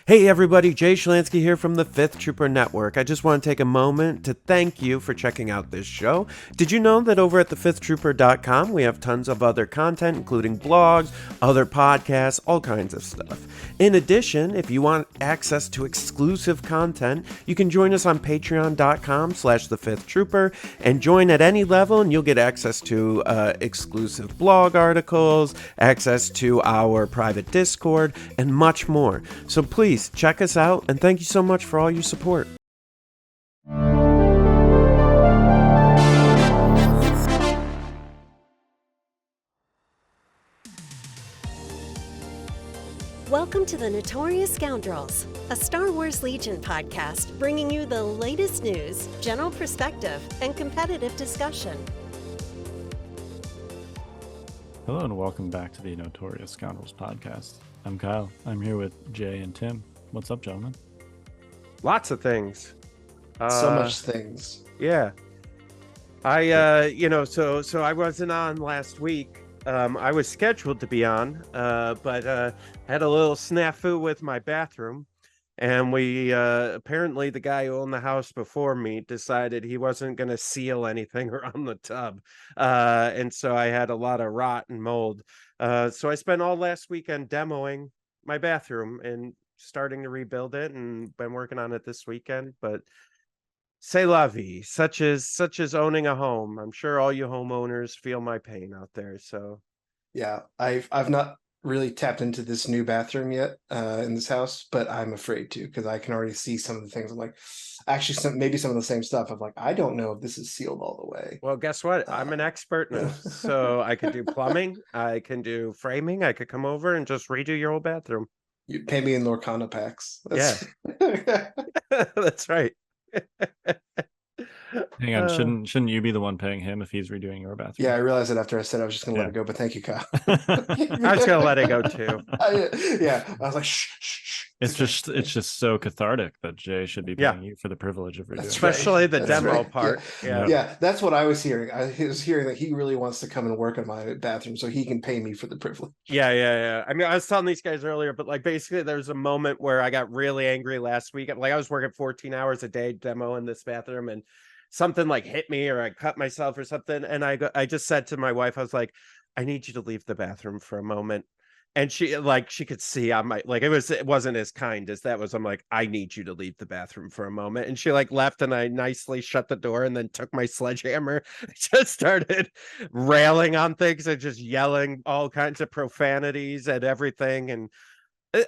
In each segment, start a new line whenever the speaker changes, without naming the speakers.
Hey everybody, Jay Schlansky here from the Fifth Trooper Network. I just want to take a moment to thank you for checking out this show. Did you know that over at thefifthtrooper.com we have tons of other content, including blogs, other podcasts, all kinds of stuff. In addition, if you want access to exclusive content, you can join us on patreon.com/thefifthtrooper and join at any level and you'll get access to exclusive blog articles, access to our private Discord, and much more. So please check us out, and thank you so much for all your support.
Welcome to the Notorious Scoundrels, a Star Wars Legion podcast bringing you the latest news, general perspective, and competitive discussion.
Hello and welcome back to the Notorious Scoundrels podcast. I'm Kyle. I'm here with Jay and Tim. What's up, gentlemen?
Lots of things.
So much things.
Yeah. So I wasn't on last week. I was scheduled to be on, but had a little snafu with my bathroom. And we apparently the guy who owned the house before me decided he wasn't going to seal anything around the tub. And so I had a lot of rot and mold. So I spent all last weekend demoing my bathroom and starting to rebuild it, and been working on it this weekend. But c'est la vie, such as owning a home. I'm sure all you homeowners feel my pain out there. So
yeah, I've not really tapped into this new bathroom yet in this house, but I'm afraid to, because I can already see some of the things. I'm like, actually, maybe some of the same stuff. I'm like, I don't know if this is sealed all the way.
Well, guess what? I'm an expert now. So I could do plumbing, I can do framing, I could come over and just redo your whole bathroom.
You pay me in Lorcana packs.
Yeah. That's right.
Hang on, shouldn't you be the one paying him if he's redoing your bathroom?
Yeah, I realized it after I said I was just gonna let it go, but thank you, Kyle.
I was gonna let it go too.
I was like, shh.
It's just so cathartic that Jay should be paying you for the privilege of redoing.
Especially the demo part.
Yeah, that's what I was hearing. I was hearing that he really wants to come and work on my bathroom so he can pay me for the privilege.
Yeah. I mean, I was telling these guys earlier, but like basically there was a moment where I got really angry last week. Like I was working 14 hours a day demoing this bathroom, and something like hit me or I cut myself or something. And I just said to my wife, I was like, I need you to leave the bathroom for a moment. And she could see on my, like, it wasn't as kind as that was. I'm like, I need you to leave the bathroom for a moment. And she left, and I nicely shut the door and then took my sledgehammer, just started railing on things and just yelling all kinds of profanities at everything. And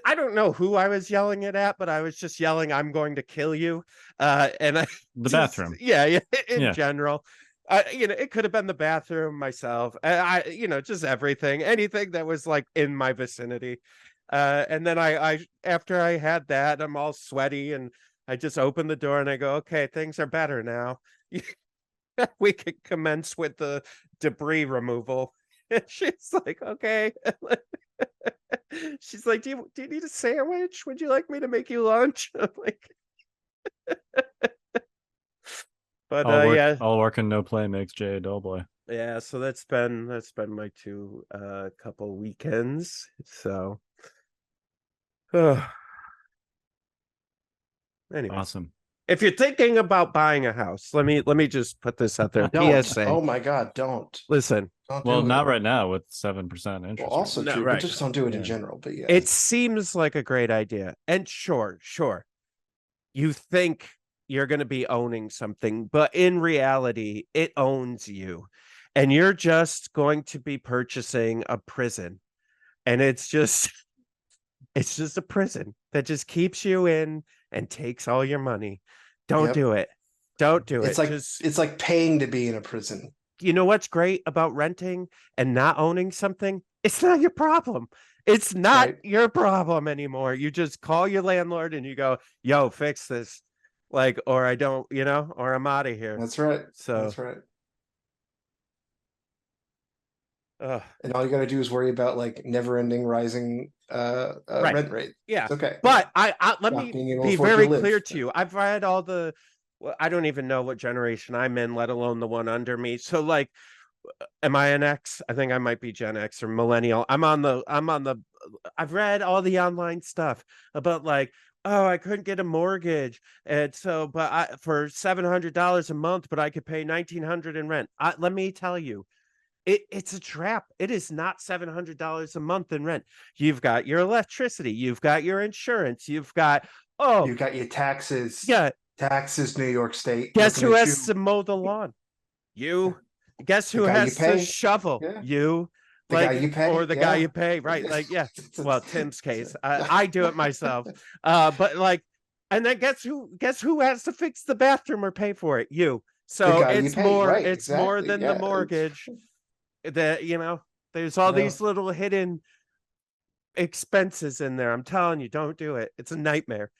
I don't know who I was yelling it at, but I was just yelling, I'm going to kill you. And
the bathroom.
Yeah, in general. It could have been the bathroom, myself. Just anything that was like in my vicinity. And then I after I had that, I'm all sweaty and I just opened the door and I go, okay, things are better now. We could commence with the debris removal. And she's like, okay. She's like, do you need a sandwich? Would you like me to make you lunch? I'm like, but
all work and no play makes Jay a dull boy.
Yeah, so that's been my two couple weekends. So anyway,
awesome.
If you're thinking about buying a house, let me just put this out there.
Don't.
PSA.
Oh my God, don't.
Listen.
Don't
not right now with 7% interest.
Well, also true,
right.
But just don't do it in general. But yeah,
it seems like a great idea. And sure, you think you're going to be owning something, but in reality, it owns you, and you're just going to be purchasing a prison, and it's just a prison that just keeps you in and takes all your money. Don't do it. Don't do it.
It's like paying to be in a prison.
You know what's great about renting and not owning something? It's not your problem. It's not your problem anymore. You just call your landlord and you go, yo, fix this. Or I don't, or I'm out of here.
That's right.
So
that's right. And all you got to do is worry about never-ending rising rent rate.
Yeah.
It's okay.
But let me be very clear to you. I've read all the, I don't even know what generation I'm in, let alone the one under me. So am I an X? I think I might be Gen X or millennial. I've read all the online stuff about like, oh, I couldn't get a mortgage. And so, but for $700 a month, but I could pay $1,900 in rent. Let me tell you, it's a trap. It is not $700 a month in rent. You've got your electricity, you've got your insurance, you've got,
You got your taxes.
yeah.
Taxes, New York State.
Guess who
looking at
has to mow the lawn? You. Guess
The
who
guy you
has to
pay.
shovel?
Yeah.
You.
The guy you pay.
Or the guy you pay, right? Like, yeah. Well, Tim's case, I do it myself. But like, and then guess who has to fix the bathroom or pay for it? You. So
guy you
it's
pay,
more,
right,
it's more
exactly,
than
yeah.
the mortgage. That, you know, there's all
Yeah.
these little hidden expenses in there. I'm telling you, don't do it. It's a nightmare.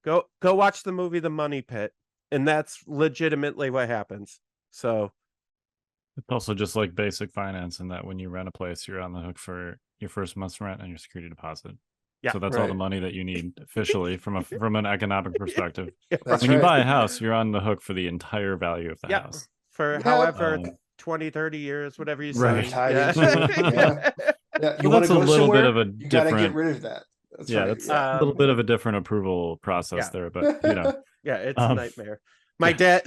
Go watch the movie The Money Pit, and that's legitimately what happens. So
It's also just like basic finance, in that when you rent a place, you're on the hook for your first month's rent and your security deposit.
yeah,
So that's all the
Right.
money that you need officially from an economic perspective.
yeah,
That's
When you
right.
buy a house, you're on the hook for the entire value of the
yeah,
house.
for
Yeah.
however
Um,
20, 30 years, whatever you
Right.
say.
Tied
Yeah.
into it, yeah. Yeah, you
Well,
want
that's
to
a
go
little bit
somewhere,
of a
you got to get
different.
rid of that. That's
Yeah,
right.
that's
Yeah.
a little bit of a different approval process
Yeah.
there, but you know.
Yeah, it's a
Um,
nightmare. My dad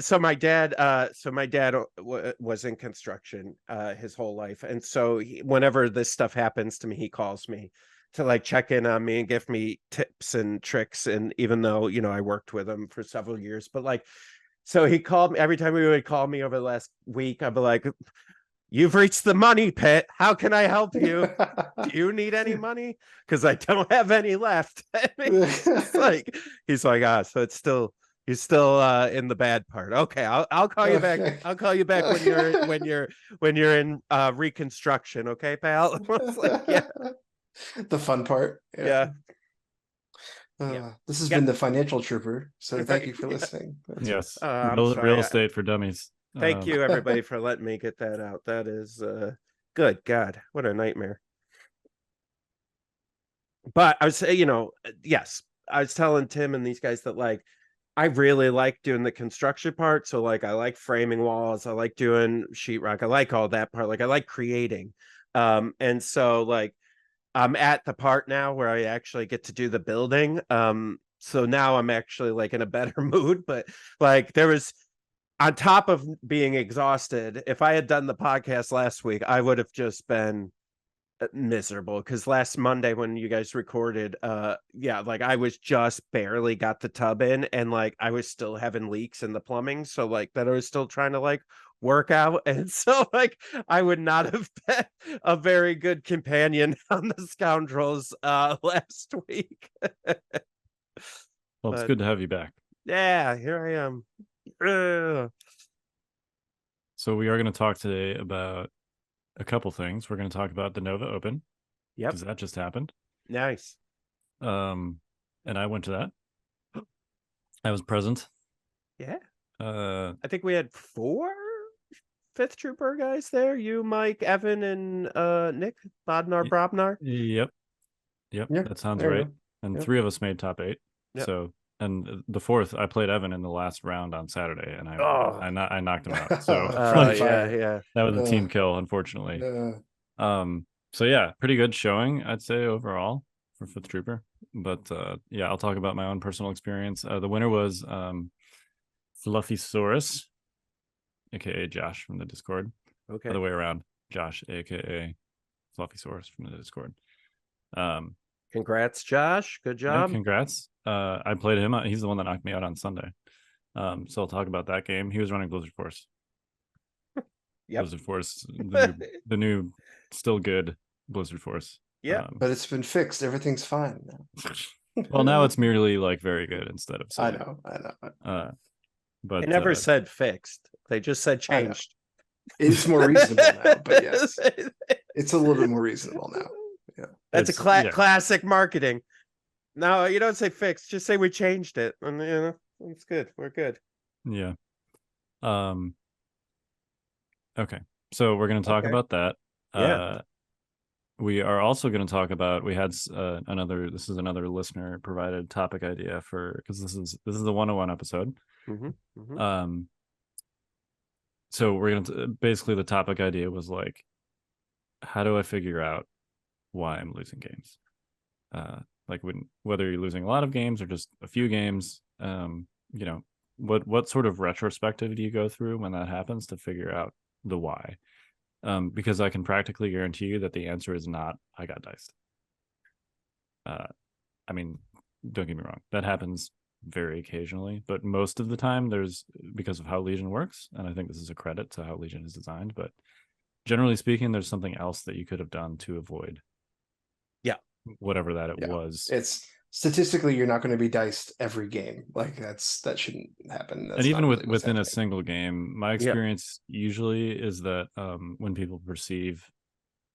was in construction his whole life, and so whenever this stuff happens to me, he calls me to like check in on me and give me tips and tricks. And even though, you know, I worked with him for several years, but like, so he called me every time he would call me over the last week. I'd be like, "You've reached the money pit. How can I help you? Do you need any money? Because I don't have any left." He's like, so you're still in the bad part. Okay, I'll call you back.
Okay.
I'll call you back when you're in reconstruction. Okay, pal. I was like, yeah,
The fun part.
yeah.
This has
Yeah.
been the Financial Trooper. So thank
Right,
you for
yeah.
listening. That's
Yes,
I'm
real
sorry.
estate for dummies.
Thank you, everybody, for letting me get that out. That is good God, what a nightmare. But I was saying, you know, yes, I was telling Tim and these guys that like I really like doing the construction part. So like I like framing walls, I like doing sheetrock, I like all that part. Like I like creating. And so like I'm at the part now where I actually get to do the building. So now I'm actually like in a better mood. But like there was, on top of being exhausted, if I had done the podcast last week, I would have just been miserable, because last Monday when you guys recorded, yeah, like I was just barely got the tub in, and like I was still having leaks in the plumbing, so like that I was still trying to like work out. And so like I would not have been a very good companion on the Scoundrels last week.
Well, it's
But
good to have you back.
yeah, here I am. Ugh.
So we are going to talk today about a couple things. We're going to talk about the Nova Open.
Yep,
Because that just happened.
nice.
And I went to that. I was present.
Yeah,
Uh,
I think we had 4 fifth trooper guys there. You, Mike, Evan, and Nick Bodnar
Y-
Brobnar.
Yep,
Yeah,
that sounds
there you
right.
go.
And
Yep.
3 of us made top 8.
Yep.
So, and the 4th, I played Evan in the last round on Saturday, and
Oh.
I knocked him out. So
Friendly
Yeah,
fire.
yeah.
that was a team
Uh,
kill, unfortunately.
Uh,
So yeah, pretty good showing, I'd say, overall for fifth trooper. But yeah, I'll talk about my own personal experience. The winner was Fluffysaurus, aka Josh from the Discord.
Okay.
Other way around, Josh, aka Fluffysaurus from the Discord.
Congrats, Josh. Good
Yeah,
job.
congrats. I played him. He's the one that knocked me out on Sunday. So I'll talk about that game. He was running Blizzard Force.
Yep.
Blizzard Force, the new, still good Blizzard Force.
Yeah.
but it's been fixed. Everything's fine now.
Well, now it's merely like very good instead of
I
silly.
know.
But
They never said fixed. They just said
I know.
changed.
It's more reasonable now, but yes, it's a little bit more reasonable now. Yeah.
That's
It's-
a
yeah.
classic marketing. No, you don't say fixed. Just say we changed it, and you know it's good. We're good.
Yeah. Okay. So we're going to talk
Okay.
about that.
Yeah.
We are also going to talk about, we had this is another listener provided topic idea for, because this is the 101 episode.
Mhm, mhm.
so we're gonna basically the topic idea was like, how do I figure out why I'm losing games? Like whether you're losing a lot of games or just a few games, what sort of retrospective do you go through when that happens to figure out the why? Because I can practically guarantee you that the answer is not I got diced. I mean, don't get me wrong, that happens very occasionally, but most of the time there's, because of how Legion works, and I think this is a credit to how Legion is designed, but generally speaking, there's something else that you could have done to avoid whatever that it was.
It's statistically you're not going to be diced every game. Like that shouldn't happen. That's
and even
really
within a single game, my
Yeah.
experience usually is that when people perceive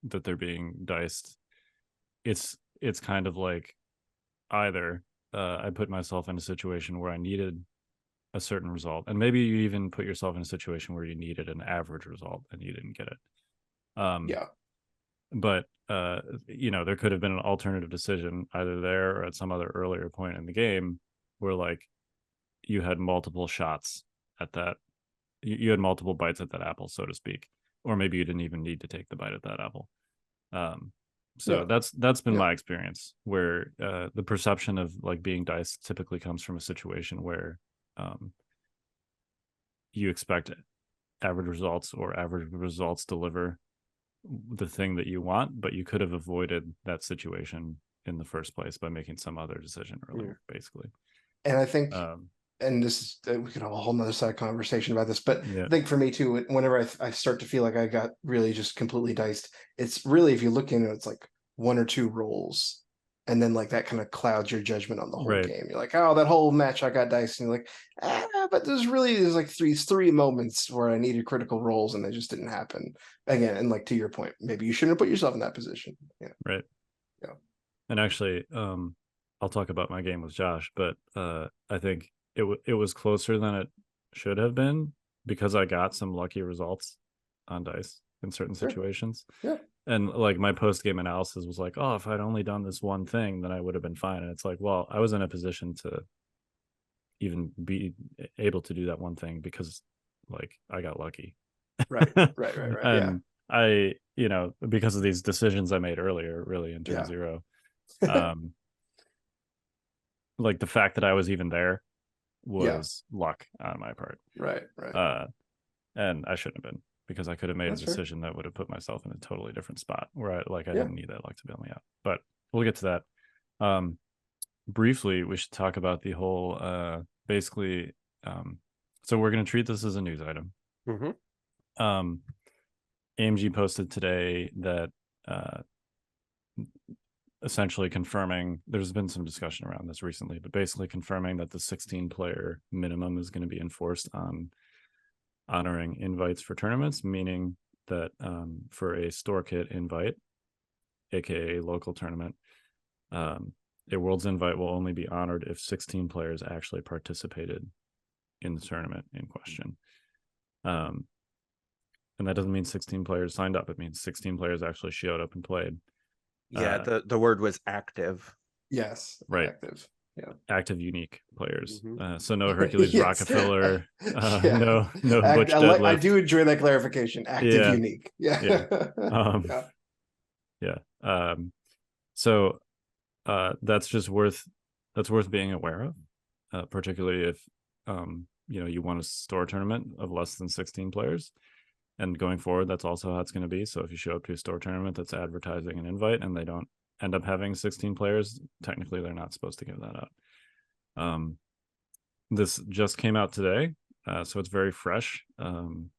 that they're being diced, it's kind of like either I put myself in a situation where I needed a certain result, and maybe you even put yourself in a situation where you needed an average result and you didn't get it. But there could have been an alternative decision either there or at some other earlier point in the game where like you had multiple shots at that, you had multiple bites at that apple, so to speak, or maybe you didn't even need to take the bite at that apple. That's been my experience, where the perception of like being diced typically comes from a situation where you expect average results, or average results deliver the thing that you want, but you could have avoided that situation in the first place by making some other decision earlier, basically.
And I think, and this is, we could have a whole nother side conversation about this, but I think for me too, whenever I start to feel like I got really just completely diced, it's really, if you look into it, it's like one or two rolls, and then like that kind of clouds your judgment on the whole game. You're like, oh, that whole match I got diced, and you're like, but there's like three moments where I needed critical rolls and they just didn't happen again. And like, to your point, maybe you shouldn't have put yourself in that position.
And actually, I'll talk about my game with Josh, but I think it was closer than it should have been, because I got some lucky results on dice in certain situations. And like my post-game analysis was like, oh, if I'd only done this one thing, then I would have been fine. And it's like, well, I was in a position to even be able to do that one thing because like I got lucky.
Right.
And I, because of these decisions I made earlier, really in turn zero, like the fact that I was even there was luck on my part.
Right.
And I shouldn't have been, because I could have made a decision that would have put myself in a totally different spot where I didn't need that luck to bail me out. But we'll get to that. Briefly, we should talk about the whole basically. So we're going to treat this as a news item. AMG posted today that essentially confirming, there's been some discussion around this recently, but basically confirming that the 16-player minimum is going to be enforced on honoring invites for tournaments, meaning that for a store kit invite, aka local tournament, a world's invite will only be honored if 16 players actually participated in the tournament in question. And that doesn't mean 16 players signed up. It means 16 players actually showed up and played.
The word was active.
Yes.
Right.
Active. Yeah.
Active unique players. So no Hercules Rockefeller, no Butch Deadlift.
I do enjoy that clarification. Active unique.
So that's worth being aware of, particularly if you want a store tournament of less than 16 players. And going forward, that's also how it's going to be. So if you show up to a store tournament that's advertising an invite and they don't end up having 16 players, technically they're not supposed to give that out. This just came out today, so it's very fresh. I'm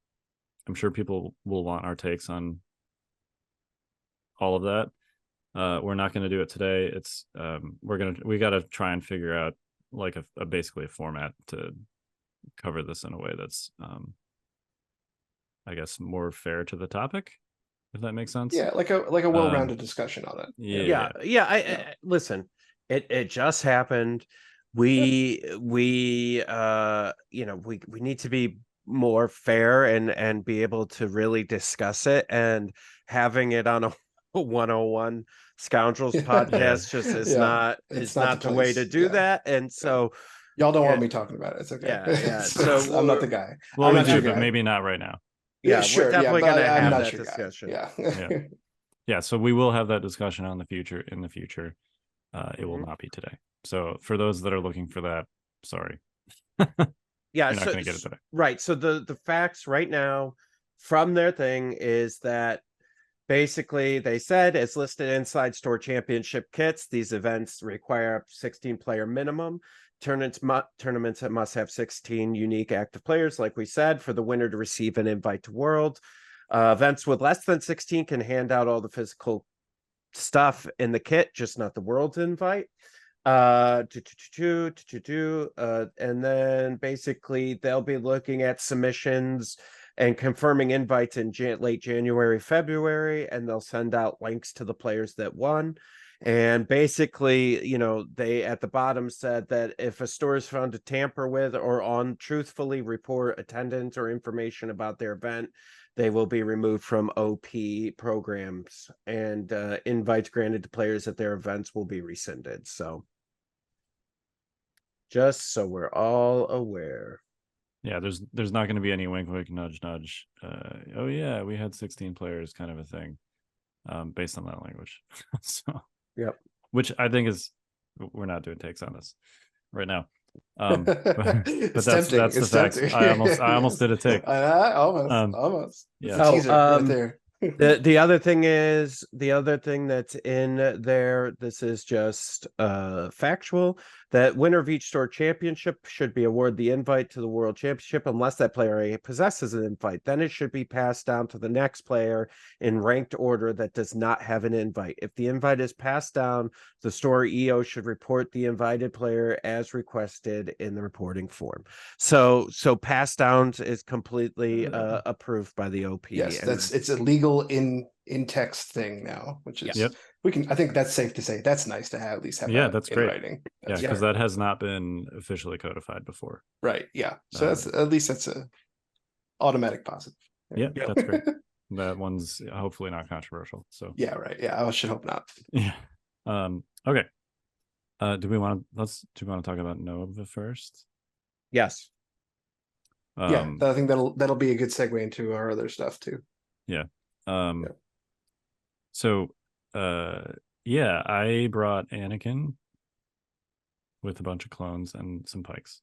sure people will want our takes on all of that. We're not going to do it today. It's we got to try and figure out like basically a format to cover this in a way that's I guess more fair to the topic, if that makes sense.
Yeah, like a well-rounded discussion on it.
I listen, it just happened. We need to be more fair and be able to really discuss it, and having it on a 101 Scoundrels podcast just is not the way to do that. And so
Y'all don't want
Yeah.
me talking about it. It's okay.
Yeah. So
I'm not the guy.
Well,
I'm
we
not your
do, but
guy.
maybe not right now.
Yeah,
we're
sure. Yeah,
definitely
but
gonna
I'm
have
not
that
your guy.
discussion.
Yeah.
Yeah, so we will have that discussion in the future. It will
Mhm.
not be today. So for those that are looking for that, sorry.
Yeah,
You're not going to get it today.
right. So the facts right now from their thing is that basically they said as listed inside store championship kits, these events require a 16 player minimum. Tournaments that must have 16 unique active players, like we said, for the winner to receive an invite to World. Events with less than 16 can hand out all the physical stuff in the kit, just not the World invite. And then basically they'll be looking at submissions and confirming invites in late January, February, and they'll send out links to the players that won. And basically, they at the bottom said that if a store is found to tamper with or untruthfully report attendance or information about their event, they will be removed from OP programs, and invites granted to players at their events will be rescinded. So just so we're all aware.
Yeah, there's not going to be any wink, wink, nudge, nudge. Oh yeah, we had 16 players, kind of a thing, based on that language. So,
Yep.
Which I think is, we're not doing takes on this right now. But
It's
that's
tempting.
the
It's
facts.
tempting.
I almost did a take.
Almost.
Yeah.
It's a teaser right there.
The other thing that's in there, this is just factual, that winner of each store championship should be awarded the invite to the World Championship unless that player already possesses an invite. Then it should be passed down to the next player in ranked order that does not have an invite. If the invite is passed down, the store EO should report the invited player as requested in the reporting form. So pass downs is completely approved by the OP.
Yes,
and
it's a legal in text thing now, which is
Yep.
I think that's safe to say. That's nice to have, at least have
Yeah,
that
that's
in
great.
writing.
Yeah, because that has not been officially codified before.
Right. Yeah. So that's at least that's a automatic positive.
Yeah, that's great. That one's hopefully not controversial. So
yeah, right. Yeah, I should hope not.
Yeah. Okay. Do we want to talk about Nova first?
Yes.
Yeah, I think that'll be a good segue into our other stuff too.
Yeah. So yeah, I brought Anakin with a bunch of clones and some pikes.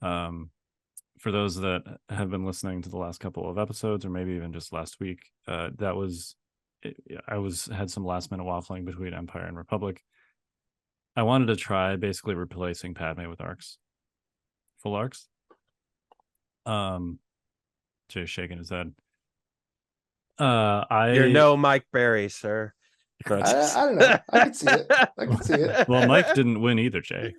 For those that have been listening to the last couple of episodes, or maybe even just last week, I had some last minute waffling between Empire and Republic. I wanted to try basically replacing Padme with arcs, full arcs. Jay's shaking his head.
You're no Mike Berry, sir.
I don't know. I can see it.
Well, Mike didn't win either, Jay.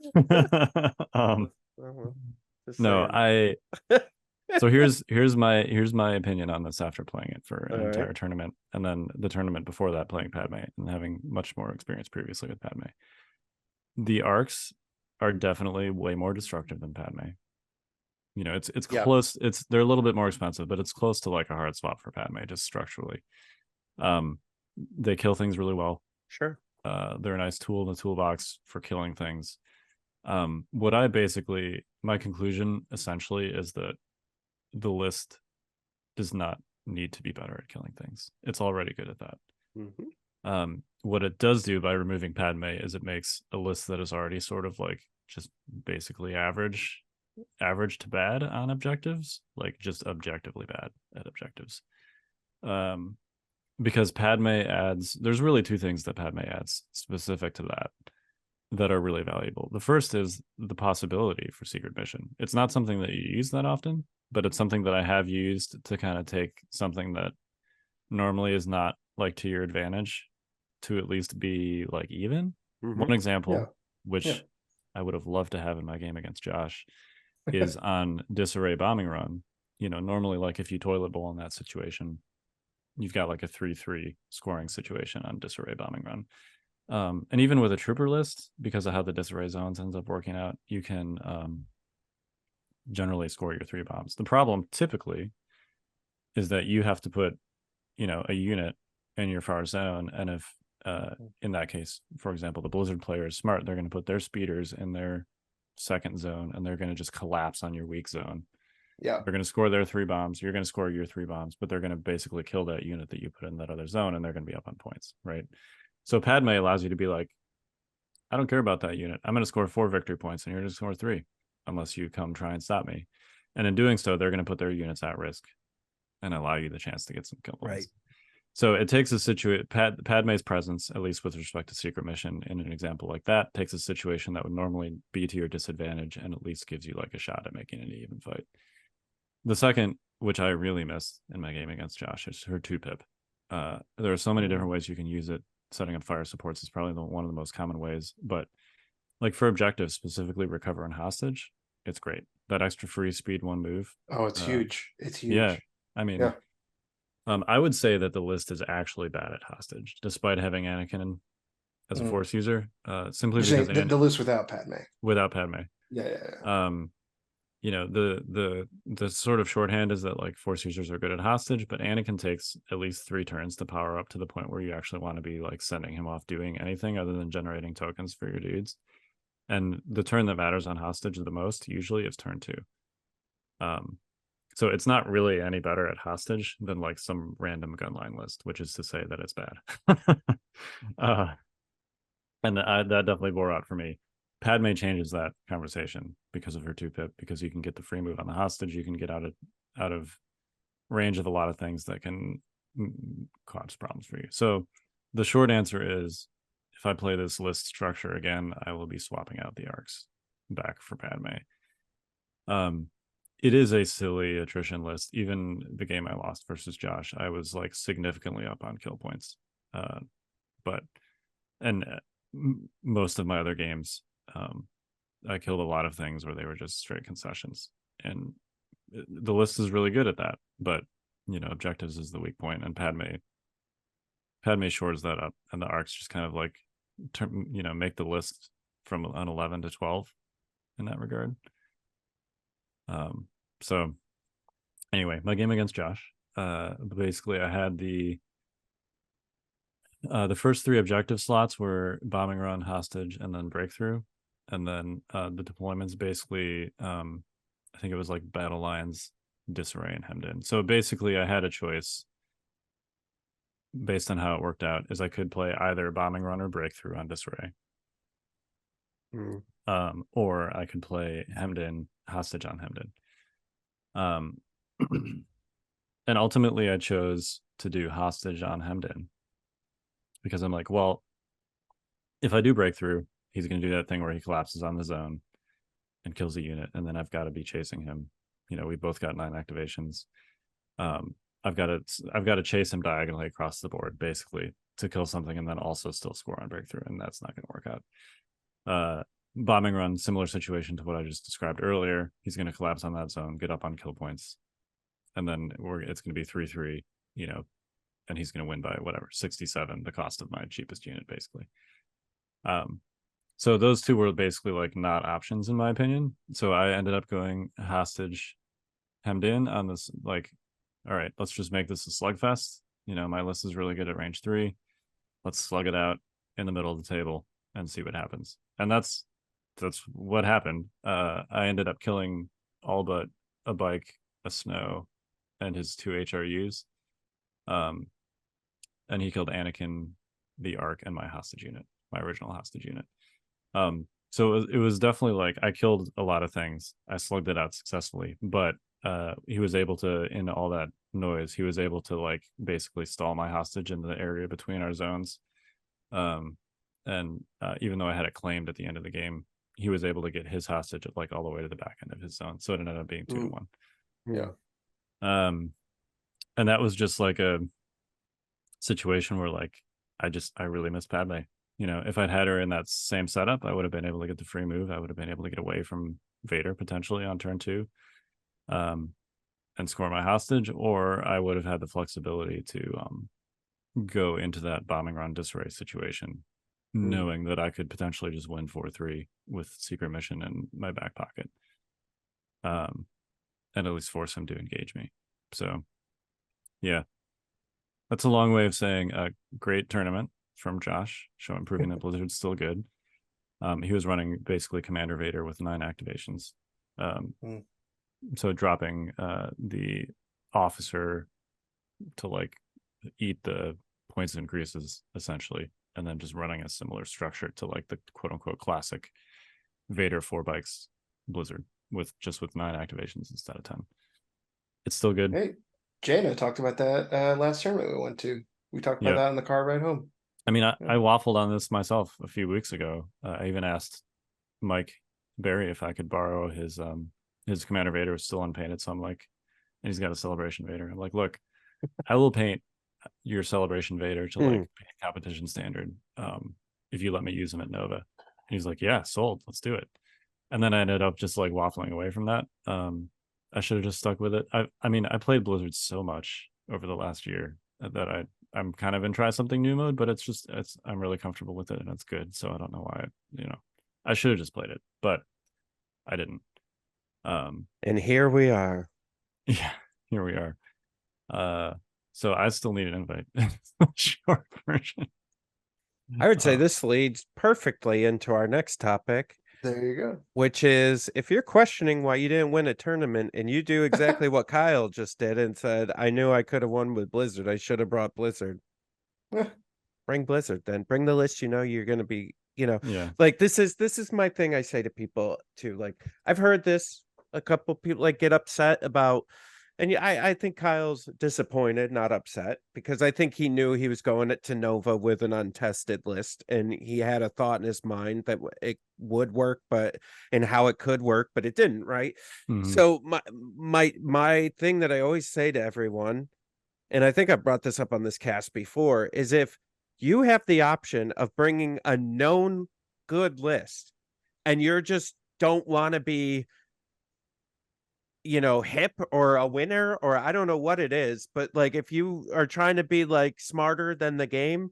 No, so here's my opinion on this after playing it for an entire tournament, and then the tournament before that playing Padme and having much more experience previously with Padme. The arcs are definitely way more destructive than Padme. It's close. They're a little bit more expensive, but it's close to like a hard swap for Padme, just structurally. They kill things really well.
Sure.
They're a nice tool in the toolbox for killing things. My conclusion essentially is that the list does not need to be better at killing things. It's already good at that.
Mm-hmm.
What it does do by removing Padme is it makes a list that is already sort of like just basically average to bad on objectives, like just objectively bad at objectives. Because there's really two things that Padme adds specific to that are really valuable. The first is the possibility for secret mission. It's not something that you use that often, but it's something that I have used to kind of take something that normally is not like to your advantage to at least be like even. Mm-hmm. One example, which I would have loved to have in my game against Josh, is on Disarray Bombing Run. Normally, like if you toilet bowl in that situation, you've got like a 3-3 scoring situation on Disarray Bombing Run. And even with a trooper list, because of how the disarray zones ends up working out, you can generally score your 3 bombs. The problem typically is that you have to put, a unit in your far zone. And if in that case, for example, the Blizzard player is smart, they're going to put their speeders in their second zone, and they're going to just collapse on your weak zone.
Yeah.
They're going to score their 3 bombs. You're going to score your 3 bombs, but they're going to basically kill that unit that you put in that other zone, and they're going to be up on points, right? So Padme allows you to be like, I don't care about that unit. I'm going to score 4 victory points, and you're going to score 3, unless you come try and stop me. And in doing so, they're going to put their units at risk and allow you the chance to get some kill points.
Right.
So it takes a situation. Padme's presence, at least with respect to secret mission, in an example like that, takes a situation that would normally be to your disadvantage, and at least gives you like a shot at making an even fight. The second, which I really missed in my game against Josh, is her 2-pip. There are so many different ways you can use it. Setting up fire supports is probably one of the most common ways, but like for objectives, specifically recover and hostage, it's great. That extra free speed 1 move.
Oh, it's huge. It's huge.
Yeah. I mean, I would say that the list is actually bad at hostage, despite having Anakin as a Force user. Simply because
the list without Padme.
Without Padme.
Yeah.
You know, the sort of shorthand is that like Force users are good at hostage, but Anakin takes at least 3 turns to power up to the point where you actually want to be like sending him off doing anything other than generating tokens for your dudes. And the turn that matters on hostage the most usually is turn 2. So it's not really any better at hostage than like some random gunline list, which is to say that it's bad. And that definitely bore out for me. Padme changes that conversation because of her 2-pip, because you can get the free move on the hostage. You can get out of range of a lot of things that can cause problems for you. So the short answer is, if I play this list structure again, I will be swapping out the arcs back for Padme. It is a silly attrition list. Even the game I lost versus Josh, I was like significantly up on kill points. Most of my other games, I killed a lot of things where they were just straight concessions, and the list is really good at that. But you know, objectives is the weak point, and Padme shores that up, and the arcs just kind of like make the list from an 11 to 12 in that regard. So anyway, my game against Josh, basically I had the first 3 objective slots were bombing run, hostage, and then breakthrough. And then the deployments basically, I think it was like battle lines, disarray, and hemmed in. So basically I had a choice based on how it worked out, is I could play either bombing run or breakthrough on disarray. Or I could play hemmed in, hostage on hemmed in. And ultimately I chose to do hostage on hemmed in, because I'm like, well, if I do breakthrough, he's going to do that thing where he collapses on the zone and kills a unit, and then I've got to be chasing him. You know, we both got 9 activations. I've got to chase him diagonally across the board, basically, to kill something and then also still score on breakthrough, and that's not going to work out. Bombing run, similar situation to what I just described earlier. He's going to collapse on that zone, get up on kill points, and then it's going to be 3-3, you know, and he's going to win by whatever, 67, the cost of my cheapest unit, basically. So those 2 were basically like not options in my opinion. So I ended up going hostage hemmed in on this, like, all right, let's just make this a slugfest. You know, my list is really good at range 3. Let's slug it out in the middle of the table and see what happens. And that's what happened. I ended up killing all but a bike, a snow, and his 2 HRUs. And he killed Anakin, the arc, and my hostage unit, my original hostage unit. So it was definitely like I killed a lot of things. I slugged it out successfully, but he was able to, in all that noise, he was able to like basically stall my hostage in the area between our zones. And even though I had it claimed at the end of the game, he was able to get his hostage like all the way to the back end of his zone. So it ended up being 2-1.
Yeah.
And that was just like a situation where like I really miss Padme. You know, if I'd had her in that same setup, I would have been able to get the free move. I would have been able to get away from Vader potentially on turn 2, and score my hostage, or I would have had the flexibility to go into that bombing run disarray situation, knowing that I could potentially just win 4-3 with secret mission in my back pocket, and at least force him to engage me. So yeah, that's a long way of saying a great tournament from Josh, proving that Blizzard's still good. He was running basically Commander Vader with 9 activations. So dropping the officer to like eat the points of increases essentially, and then just running a similar structure to like the quote unquote classic Vader 4 bikes Blizzard with 9 activations instead of 10. It's still good.
Hey, Jana talked about that last tournament we went to. We talked about that in the car ride home.
I mean, I waffled on this myself a few weeks ago. I even asked Mike Barry if I could borrow his Commander Vader was still unpainted, so I'm like, and he's got a Celebration Vader. I'm like, look, I will paint your Celebration Vader to like competition standard if you let me use him at Nova. And he's like, yeah, sold, let's do it. And then I ended up just like waffling away from that. I should have just stuck with it. I mean, I played Blizzard so much over the last year that I'm kind of in try something new mode, but I'm really comfortable with it and it's good. So I don't know why, I should have just played it, but I didn't.
And here we are.
Yeah, here we are. So I still need an invite. Short version.
I would say this leads perfectly into our next topic.
There you go.
Which is, if you're questioning why you didn't win a tournament and you do exactly what Kyle just did and said, I knew I could have won with Blizzard, I should have brought Blizzard. Bring Blizzard then. Bring the list you're going to be, like this is my thing I say to people too. Like I've heard this, a couple people like get upset about, and I think Kyle's disappointed, not upset, because I think he knew he was going to Nova with an untested list, and he had a thought in his mind that it would work, and how it could work, but it didn't, right? So my thing that I always say to everyone, and I think I brought this up on this cast before, is if you have the option of bringing a known good list, and you're just don't want to be hip or a winner, or I don't know what it is, but like if you are trying to be like smarter than the game,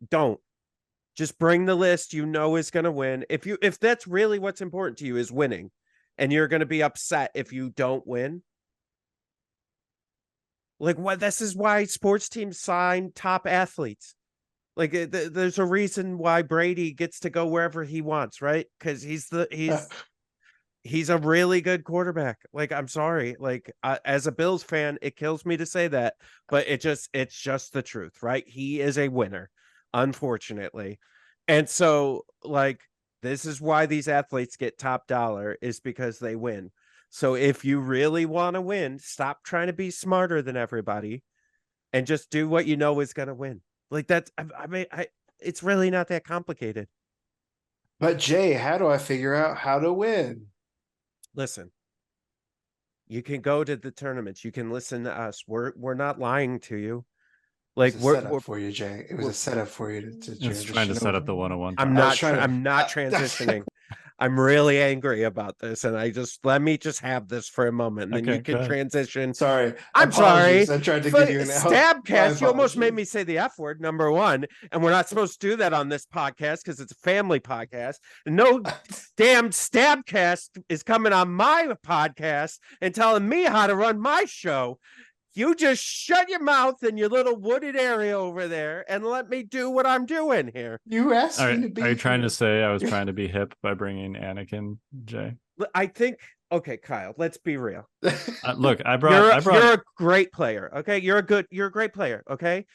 don't just bring the list is going to win. If that's really what's important to you is winning, and you're going to be upset if you don't win, like what, this is why sports teams sign top athletes. Like there's a reason why Brady gets to go wherever he wants, right? Because he's a really good quarterback. Like, I'm sorry. Like, as a Bills fan, it kills me to say that, but it's just the truth, right? He is a winner, unfortunately. And so, like, this is why these athletes get top dollar, is because they win. So if you really want to win, stop trying to be smarter than everybody and just do what you know is going to win. Like that's, it's really not that complicated.
But Jay, how do I figure out how to win?
Listen, you can go to the tournaments. You can listen to us. We're not lying to you. Like
it was a setup for you, Jay. It was a setup for you to
just trying to set up the 101.
I'm not transitioning. I'm really angry about this, and let me just have this for a moment, and then you can transition.
Sorry.
I'm sorry.
I tried to give you an out.
Stabcast, you almost made me say the F word, number one, and we're not supposed to do that on this podcast because it's a family podcast. No damn Stabcast is coming on my podcast and telling me how to run my show. You just shut your mouth in your little wooded area over there and let me do what I'm doing here.
You asked me to be.
Are you trying to say I was trying to be hip by bringing Anakin, Jay?
I think, okay, Kyle, let's be real.
Look,
you're a great player. Okay. You're a great player. Okay.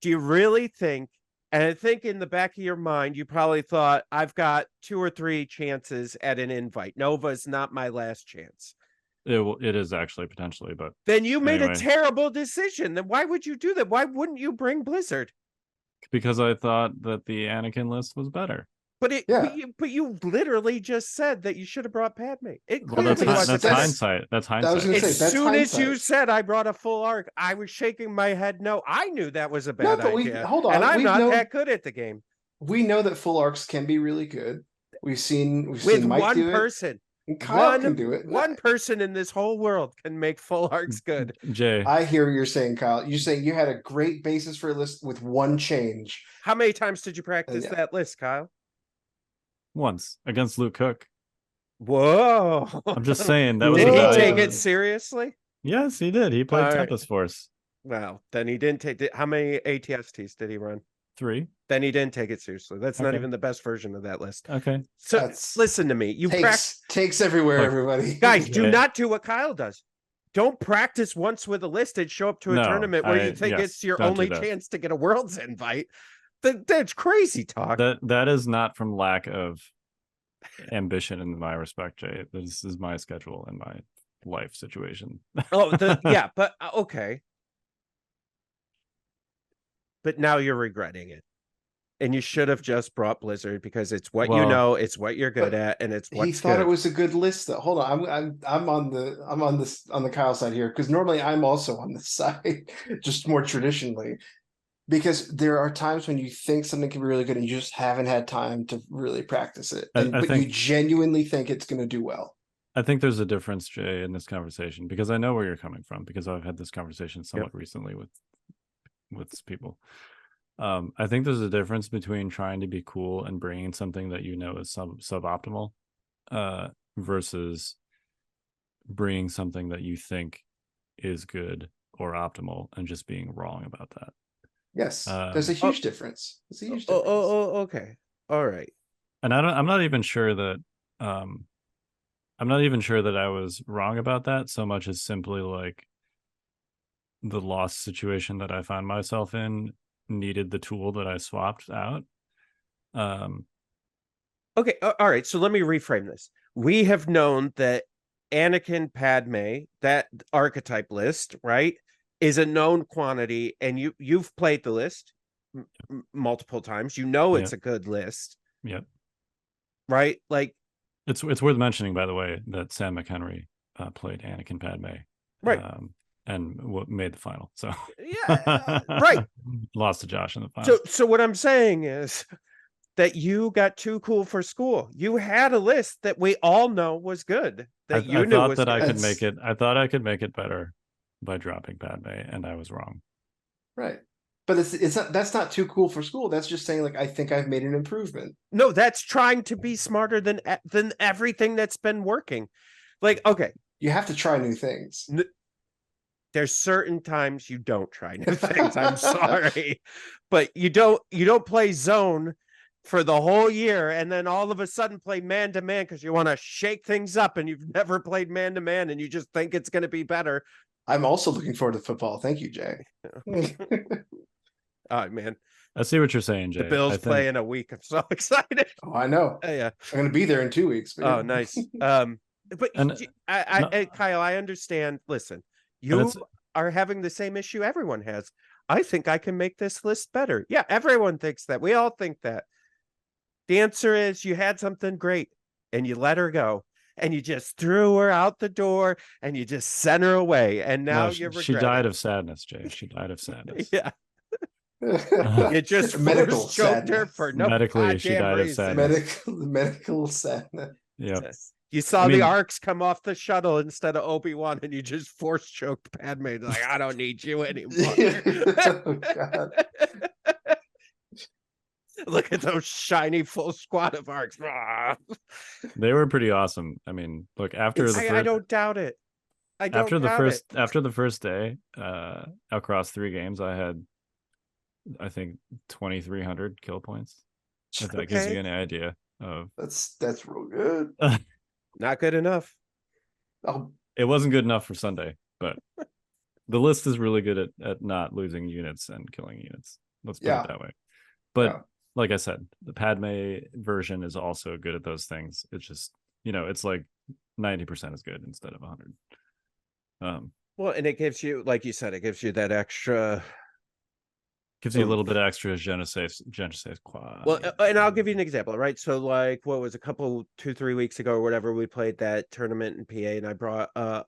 Do you really think, and I think in the back of your mind, you probably thought I've got 2 or 3 chances at an invite. Nova is not my last chance.
It is actually potentially, but
then you made a terrible decision. Then why would you do that? Why wouldn't you bring Blizzard?
Because I thought that the Anakin list was better.
But you literally just said that you should have brought Padme.
That's hindsight. That's hindsight.
As soon as you said I brought a full arc, I was shaking my head. No, I knew that was a bad idea.
Hold on,
and I'm not that good at the game.
We know that full arcs can be really good. We've seen Mike
one
do
person.
Kyle can do it.
One person in this whole world can make full arcs good.
Jay,
I hear what you're saying, Kyle. You're saying you had a great basis for a list with one change.
How many times did you practice that list, Kyle?
Once against Luke Cook.
Whoa!
I'm just saying that was.
Did he take it seriously?
Yes, he did. He played Tempest Force.
Well, then he didn't take. How many ATSTs did he run?
3.
Then he didn't take it seriously. That's not
Okay.
even the best version of that list.
Okay.
So
That's-
listen to me. You practice,
takes everywhere,
Look,
everybody.
guys. Do
Yeah.
not do what Kyle does. Don't practice once with a list and show up to a
No,
tournament where you
I-
think
yes,
it's your
don't do
only
that.
chance to get a Worlds invite. That's crazy talk.
That is not from lack of ambition in my respect, Jay. This is my schedule and my life situation.
Oh, yeah, but okay. But now you're regretting it. And you should have just brought Blizzard because it's what you
Well,
know, it's what you're good
but
at, and it's
He
what's
thought
good.
it was a good list though. Hold on. I'm on the Kyle side here because normally I'm also on this side, just more traditionally. Because there are times when you think something can be really good and you just haven't had time to really practice it.
I
But you
think-
genuinely think it's gonna do well.
I think there's a difference, Jay, in this conversation because I know where you're coming from because I've had this conversation somewhat recently with people. I think there's a difference between trying to be cool and bringing something that you know is suboptimal versus bringing something that you think is good or optimal and just being wrong about that.
Yes, there's a huge difference. There's a huge difference.
Okay. All right.
And I'm not even sure that I'm not even sure that I was wrong about that so much as simply like the loss situation that I found myself in needed the tool that I swapped out.
Okay. All right. So let me reframe this. We have known that Anakin Padme, that archetype list, right, is a known quantity, and you've played the list multiple times. You know it's a good list.
Yep.
Right? Like
it's worth mentioning, by the way, that Sam McHenry played Anakin Padme.
Right.
And what made the final. So
yeah, right.
Lost to Josh in the final.
So what I'm saying is that you got too cool for school. You had a list that we all know was good. That you
I
knew
thought
was
that
good.
I could make it. I thought I could make it better by dropping Padme, and I was wrong.
Right. But it's not, that's not too cool for school. That's just saying like I think I've made an improvement.
No, that's trying to be smarter than everything that's been working. Like, okay,
you have to try new things.
There's certain times you don't try new things. I'm sorry, but you don't play zone for the whole year and then all of a sudden play man to man because you want to shake things up and you've never played man to man and you just think it's going to be better.
I'm also looking forward to football. Thank you, Jay.
Oh man,
I see what you're saying, Jay.
the Bills play in a week. I'm so excited.
Oh, I know.
Yeah,
I'm going to be there in 2 weeks.
Oh, yeah. Nice. But Kyle, I understand. Listen, you are having the same issue everyone has. I think I can make this list better. Yeah, everyone thinks that. We all think that. The answer is you had something great and you let her go and you just threw her out the door and you just sent her away. And now
she died of sadness, Jay. She died of sadness.
Yeah. You just
medical
choked her for no
medically she died
reason.
of sadness.
Medical sadness.
Yeah.
You saw the arcs come off the shuttle instead of Obi-Wan and you just force choked Padme. Like, I don't need you anymore.
Oh, God.
Look at those shiny full squad of arcs.
They were pretty awesome. I mean, look, after
I don't doubt it.
After the first day, across 3 games, I had, I think, 2,300 kill points. If that gives you any idea of
that's real good.
Not good enough.
Oh,
it wasn't good enough for Sunday, but the list is really good at not losing units and killing units. Let's put it that way. But like I said, the Padme version is also good at those things. It's just, it's like 90% is good instead of 100.
Well, and it gives you, like you said, it gives you that extra.
Gives you a little bit of extra je ne sais quoi.
Well, and I'll give you an example, right? So, like, what was a couple 2-3 weeks ago or whatever, we played that tournament in PA, and I brought a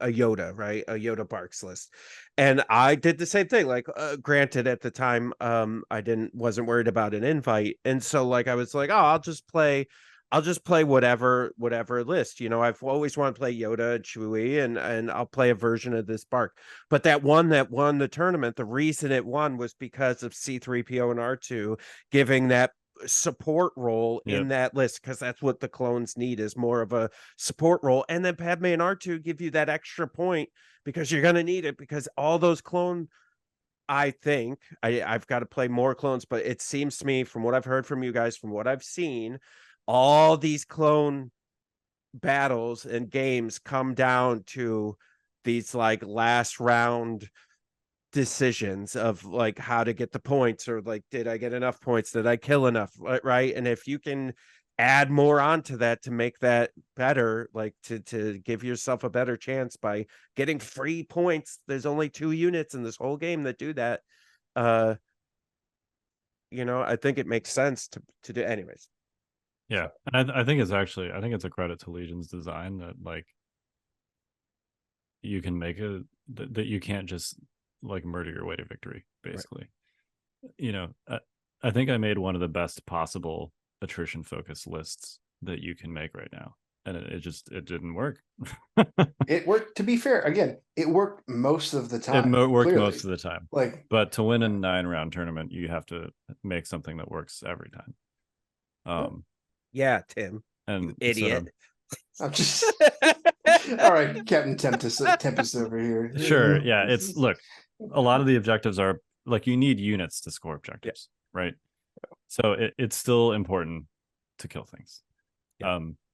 Yoda, right, a Yoda Barks list, and I did the same thing. Like, granted, at the time, I wasn't worried about an invite, and so like I was like, oh, I'll just play whatever list. I've always wanted to play Yoda and Chewie, and I'll play a version of this Bark. But that one that won the tournament, the reason it won was because of C3PO and R2 giving that support role in that list, because that's what the clones need, is more of a support role. And then Padme and R2 give you that extra point because you're going to need it, because all those clone I think I've got to play more clones, but it seems to me from what I've heard from you guys, from what I've seen, all these clone battles and games come down to these like last round decisions of like how to get the points, or like, did I get enough points? Did I kill enough? Right. And if you can add more onto that to make that better, like to give yourself a better chance by getting free points. There's only 2 units in this whole game that do that. Uh, I think it makes sense to do anyways.
Yeah, and I think it's a credit to Legion's design that like you can make that you can't just like murder your way to victory, basically. Right. I think I made one of the best possible attrition focused lists that you can make right now, and it didn't work.
It worked, to be fair. Again, it worked most of the time.
It worked
clearly.
most of the time. But to win a 9-round tournament, you have to make something that works every time.
Yeah, Tim,
and
you idiot.
So, I'm just all right, Captain Tempest over here.
Sure, yeah. It's look, a lot of the objectives are like you need units to score objectives, right? So it's still important to kill things.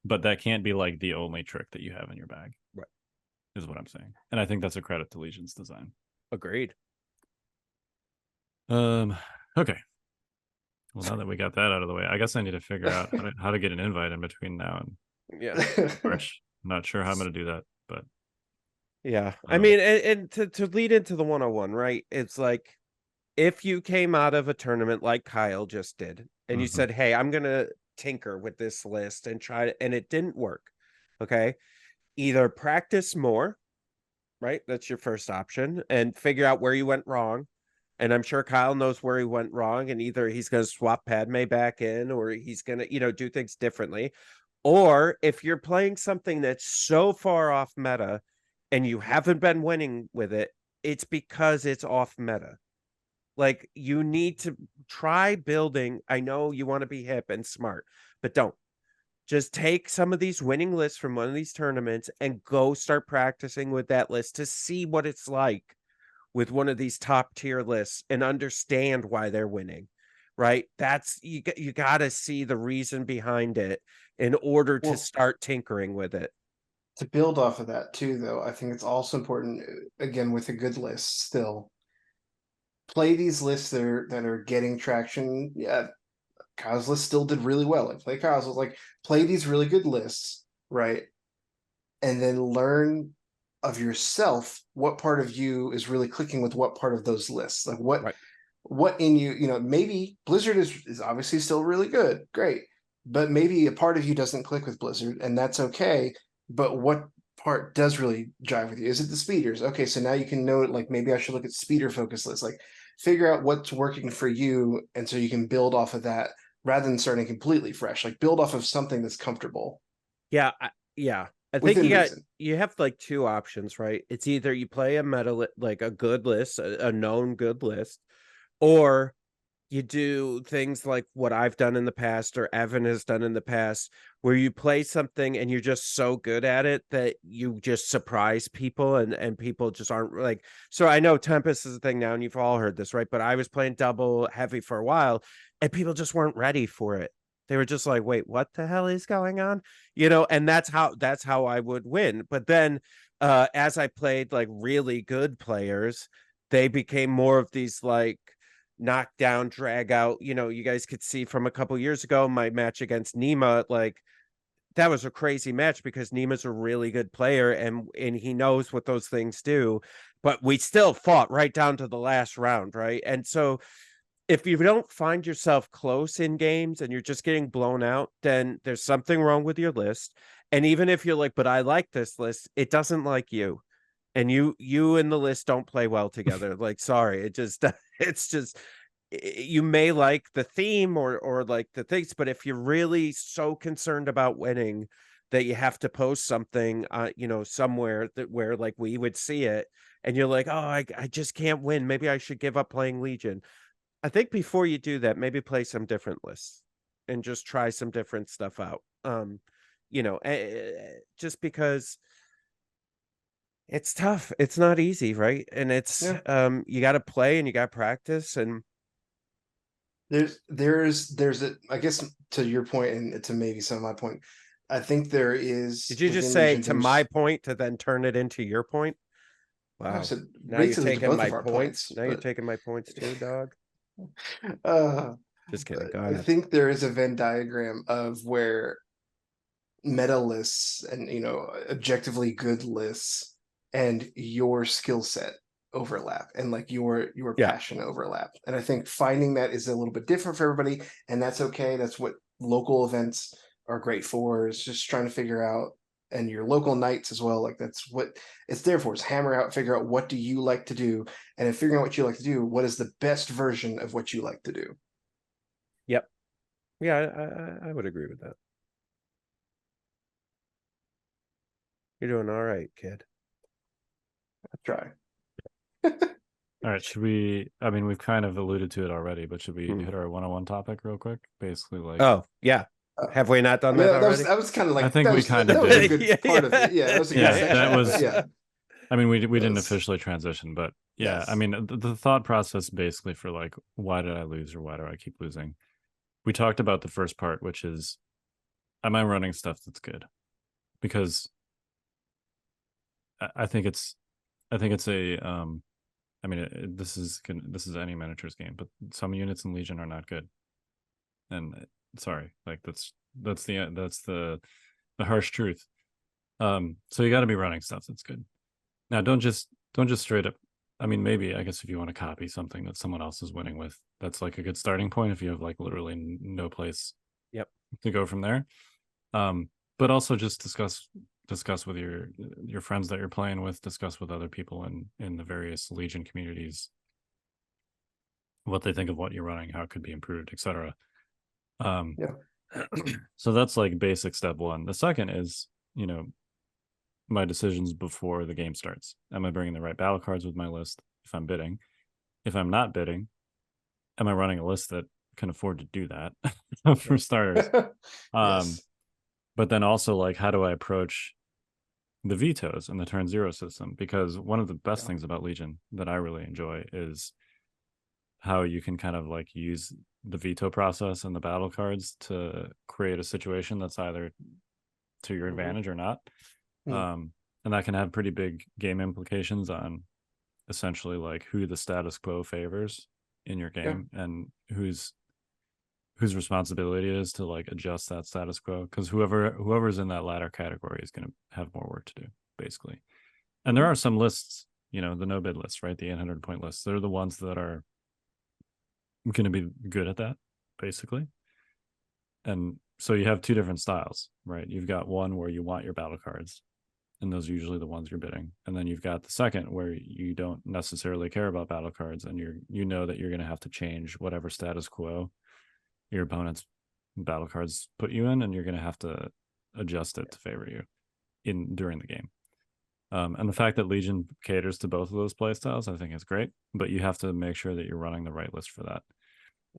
But that can't be like the only trick that you have in your bag.
Right.
Is what I'm saying. And I think that's a credit to Legion's design.
Agreed.
Okay. Well, now that we got that out of the way, I guess I need to figure out how to get an invite in between now and March. I'm not sure how I'm going to do that, but
yeah. I mean, and to lead into the 101, right? It's like if you came out of a tournament like Kyle just did, and you said, "Hey, I'm going to tinker with this list and try it," and it didn't work. Okay. Either practice more, right? That's your first option, and figure out where you went wrong. And I'm sure Kyle knows where he went wrong, and either he's going to swap Padme back in, or he's going to, do things differently. Or if you're playing something that's so far off meta and you haven't been winning with it, it's because it's off meta. Like, you need to try building. I know you want to be hip and smart, but don't. Just take some of these winning lists from one of these tournaments and go start practicing with that list to see what it's like with one of these top tier lists and understand why they're winning, right? That's you got to see the reason behind it in order to start tinkering with it.
To build off of that too, though, I think it's also important, again, with a good list, still play these lists that are getting traction. Yeah, Kyle's list still did really well. Like play Kyle's list, like play these really good lists, right? And then learn of yourself what part of you is really clicking with what part of those lists. Like what in you, maybe Blizzard is obviously still really good, great, but maybe a part of you doesn't click with Blizzard, and that's okay. But what part does really jive with you? Is it the speeders? Okay, so now you can know, like, maybe I should look at speeder focus lists. Like, figure out what's working for you, and so you can build off of that rather than starting completely fresh. Like, build off of something that's comfortable.
Yeah, I think you have like 2 options, right? It's either you play a meta like a good list, a known good list, or you do things like what I've done in the past or Evan has done in the past, where you play something and you're just so good at it that you just surprise people, and people just aren't like. So I know Tempest is a thing now, and you've all heard this, right? But I was playing double heavy for a while, and people just weren't ready for it. They were just like, wait, what the hell is going on? And that's how I would win. But then as I played like really good players, they became more of these like knockdown, drag out. You guys could see from a couple years ago, my match against Nima, like that was a crazy match because Nima's a really good player and he knows what those things do. But we still fought right down to the last round, right? And so if you don't find yourself close in games and you're just getting blown out, then there's something wrong with your list. And even if you're like, but I like this list, it doesn't like you. And you and the list don't play well together. Like, sorry, it's just, you may like the theme or like the things, but if you're really so concerned about winning that you have to post something, somewhere where like we would see it, and you're like, oh, I just can't win. Maybe I should give up playing Legion. I think before you do that, maybe play some different lists and just try some different stuff out. Just because It's tough. It's not easy, right? And it's
Yeah.
you got to play and you got to practice and
There's a, I guess to your point and to maybe some of my point, I think there is
did you just
within
say
Legion
to my
there's
point to then turn it into your point?
I
Wow.
said
Now you're
basically to
taking
both
my
of our
points.
points,
Now you're
but
taking my points too, dog.
uh
Just kidding. Go
I
ahead.
think there is a Venn diagram of where meta lists and objectively good lists and your skill set overlap and like your
Yeah.
passion overlap, and I think finding that is a little bit different for everybody, and that's okay. That's what local events are great for, is just trying to figure out, and your local nights as well, like that's what it's there for, is hammer out, figure out what do you like to do, and in figuring out what you like to do, what is the best version of what you like to do.
Yep. Yeah, I would agree with that. You're doing all right, kid.
Try.
All right, should we? I mean, we've kind of alluded to it already, but should we
Hmm.
hit our 101 topic real quick? Basically, like,
Oh, yeah. Have we not
I
done
mean,
that already?
that was kind of like
I think
that
we
was
kinda
that was a
did.
good
Yeah,
part of it. Yeah, that was a good
Yeah,
section.
that
but
was-
yeah.
I mean, we didn't
Yes.
officially transition, but yeah,
Yes.
I mean, the thought process basically for like, why did I lose or why do I keep losing? We talked about the first part, which is, am I running stuff that's good? Because I think it's a I mean, this is any miniatures game, but some units in Legion are not good, and sorry, like that's the harsh truth. So you got to be running stuff that's good. Now, don't just straight up. I mean, maybe I guess if you want to copy something that someone else is winning with, that's like a good starting point. If you have like literally no place,
Yep,
to go from there. But also just discuss with your friends that you're playing with, discuss with other people in the various Legion communities what they think of what you're running, how it could be improved, etc.
Yeah.
So that's like basic step one. The second is, my decisions before the game starts. Am I bringing the right battle cards with my list if I'm bidding? If I'm not bidding, am I running a list that can afford to do that for starters?
Yes.
But then also, like, how do I approach the vetoes in the turn zero system? Because one of the best things about Legion that I really enjoy is how you can kind of like use the veto process and the battle cards to create a situation that's either to your advantage or not. And that can have pretty big game implications on essentially like who the status quo favors in your game and whose responsibility it is to like adjust that status quo, because whoever's in that latter category is going to have more work to do, basically. And there are some lists, the no bid lists, right? The 800 point lists, they're the ones that are going to be good at that, basically. And so you have two different styles, right? You've got one where you want your battle cards, and those are usually the ones you're bidding. And then you've got the second where you don't necessarily care about battle cards, and you know that you're going to have to change whatever status quo your opponent's battle cards put you in, and you're going to have to adjust it to favor you during the game. And the fact that Legion caters to both of those playstyles, I think is great, but you have to make sure that you're running the right list for that.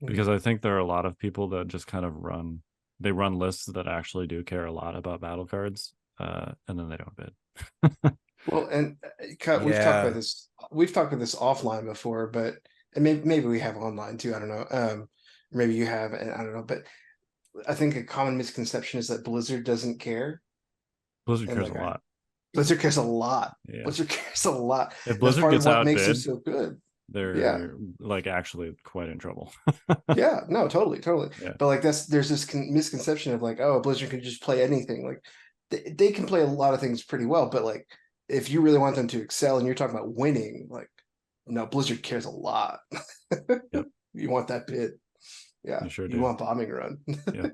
Because I think there are a lot of people that just kind of run lists that actually do care a lot about battle cards, and then they don't bid.
Well, and we've talked about this. We've talked about this offline before, but and maybe we have online too. I don't know. Maybe you have, and I don't know. But I think a common misconception is that Blizzard doesn't care.
Blizzard
And
cares
like,
a lot.
Blizzard cares a lot.
Yeah.
Blizzard cares a lot.
If Blizzard
part
gets
of what makes them
outbid,
so good.
they're like actually quite in trouble.
Yeah, no, totally.
Yeah.
But like there's this misconception of like, oh, Blizzard can just play anything. Like they can play a lot of things pretty well, but like if you really want them to excel and you're talking about winning, like no, Blizzard cares a lot.
Yep.
You want that bid. Yeah,
You sure
you
do.
want bombing run.
Yeah.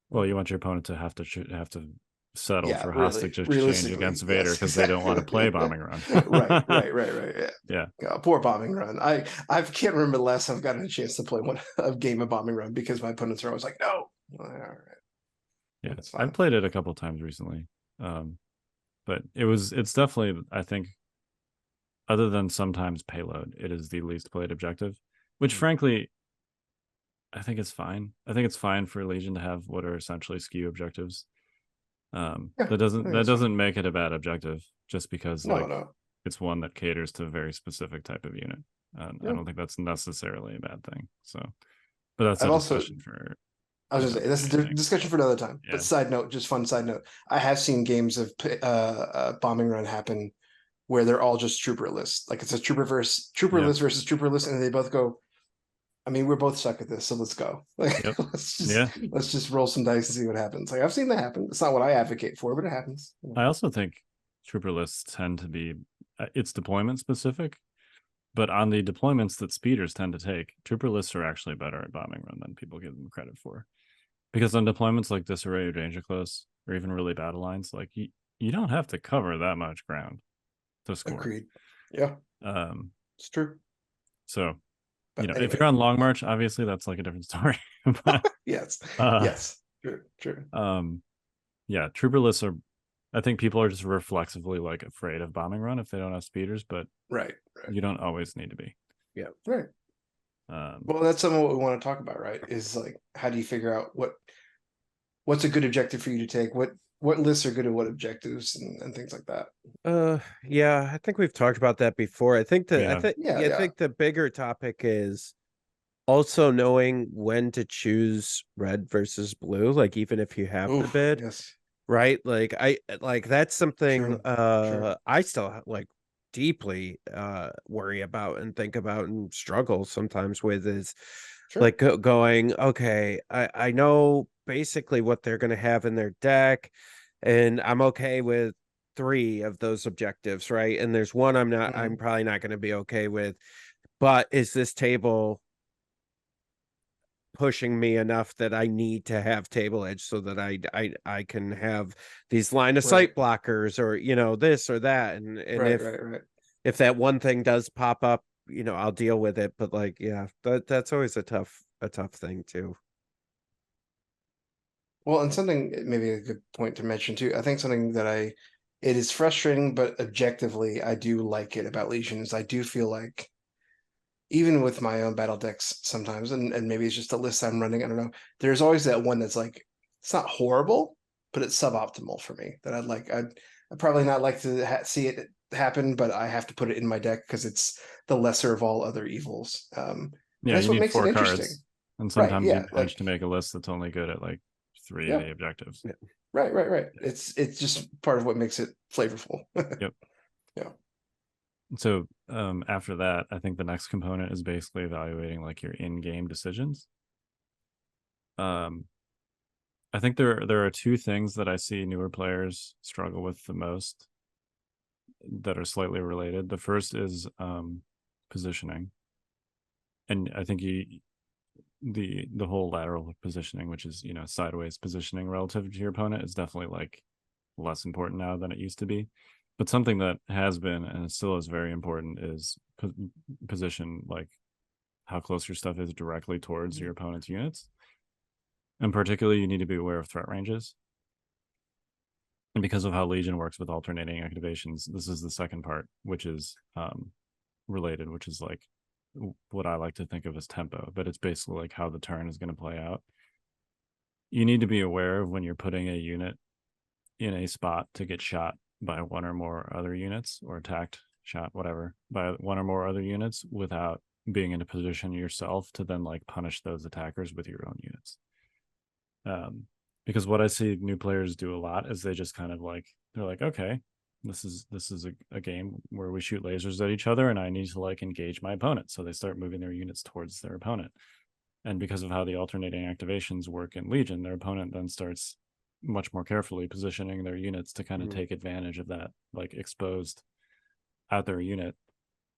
Well, you want your opponent to have to settle for
really,
hostage exchange against Vader because they don't want to play bombing run.
right.
Yeah.
Poor bombing run. I can't remember the last time I've gotten a chance to play a game of bombing run because my opponents are always like, no. All right.
Yeah, I've played it a couple times recently, but it's definitely, I think, other than sometimes payload, it is the least played objective, which frankly, I think it's fine. I think it's fine for Legion to have what are essentially skew objectives.
Yeah,
That
I think
doesn't
that's fine.
make it a bad objective just because
No,
like
no.
it's one that caters to a very specific type of unit. And I
Yeah.
don't think that's necessarily a bad thing. So, but that's a
I've also
discussion for
I was just
another
say that's
day,
a
I think.
discussion for another time. But
Yeah.
side note, just fun side note, I have seen games of bombing run happen where they're all just trooper lists. Like it's a trooper
Yep.
list versus trooper list, and they both go. I mean, we're both stuck at this, so let's go. Like,
Yep.
let's
Yeah.
just roll some dice and see what happens. Like I've seen that happen. It's not what I advocate for, but it happens.
I also think trooper lists tend to be it's deployment specific, but on the deployments that speeders tend to take, trooper lists are actually better at bombing run than people give them credit for. Because on deployments like disarray or danger close, or even really battle lines, like you don't have to cover that much ground to score.
Agreed. Yeah, it's true.
So,
But
if
anyway,
you're on long march, obviously that's like a different story. But
yes, true.
Yeah, trooper lists are. I think people are just reflexively like afraid of bombing run if they don't have speeders, but
Right.
you don't always need to be.
Yeah. Right.
Um,
Well, that's some of what we want to talk about, right? Is like how do you figure out what's a good objective for you to take? What lists are good at what objectives and things like that.
Yeah, I think we've talked about that before. I think
Yeah.
I think the bigger topic is also knowing when to choose red versus blue, like even if you have the
Oof,
bid,
yes,
right? Like that's something
true.
I still like deeply worry about and think about and struggle sometimes with is
Sure.
like going, okay, I know basically what they're going to have in their deck, and I'm okay with three of those objectives, right? And there's one I'm
Mhm.
probably not going to be okay with, but is this table pushing me enough that I need to have table edge so that I can have these line of
Right,
sight blockers, or this or that, and
right.
if that one thing does pop up, I'll deal with it. But like, yeah, that's always a tough thing too.
Well, and something maybe a good point to mention too. I think something that it is frustrating, but objectively, I do like it about Legion is I do feel like even with my own battle decks sometimes, and maybe it's just a list I'm running. I don't know. There's always that one that's like it's not horrible, but it's suboptimal for me. That I'd probably not like to see it happen, but I have to put it in my deck because it's the lesser of all other evils. And
yeah,
that's
you
what
need
makes it
4
interesting,
cards, and
right?
sometimes you
Yeah,
manage
like
to make a list that's only good at like 3 of
yeah,
the objectives.
Yeah.
right. It's just part of what makes it flavorful.
Yep.
Yeah.
So after that, I think the next component is basically evaluating like your in-game decisions. I think there are 2 things that I see newer players struggle with the most that are slightly related. The first is positioning, and I think the whole lateral positioning, which is sideways positioning relative to your opponent, is definitely like less important now than it used to be. But something that has been and still is very important is position, like how close your stuff is directly towards your opponent's units. And particularly, you need to be aware of threat ranges. And because of how Legion works with alternating activations, this is the second part, which is related, which is like what I like to think of as tempo, but it's basically like how the turn is going to play out. You need to be aware of when you're putting a unit in a spot to get shot by one or more other units, or attacked, shot, whatever, by one or more other units, without being in a position yourself to then like punish those attackers with your own units. Because what I see new players do a lot is they just kind of like, they're like, okay, this is a game where we shoot lasers at each other and I need to like engage my opponent. So they start moving their units towards their opponent. And because of how the alternating activations work in Legion, their opponent then starts much more carefully positioning their units to kind of take advantage of that like exposed out their unit,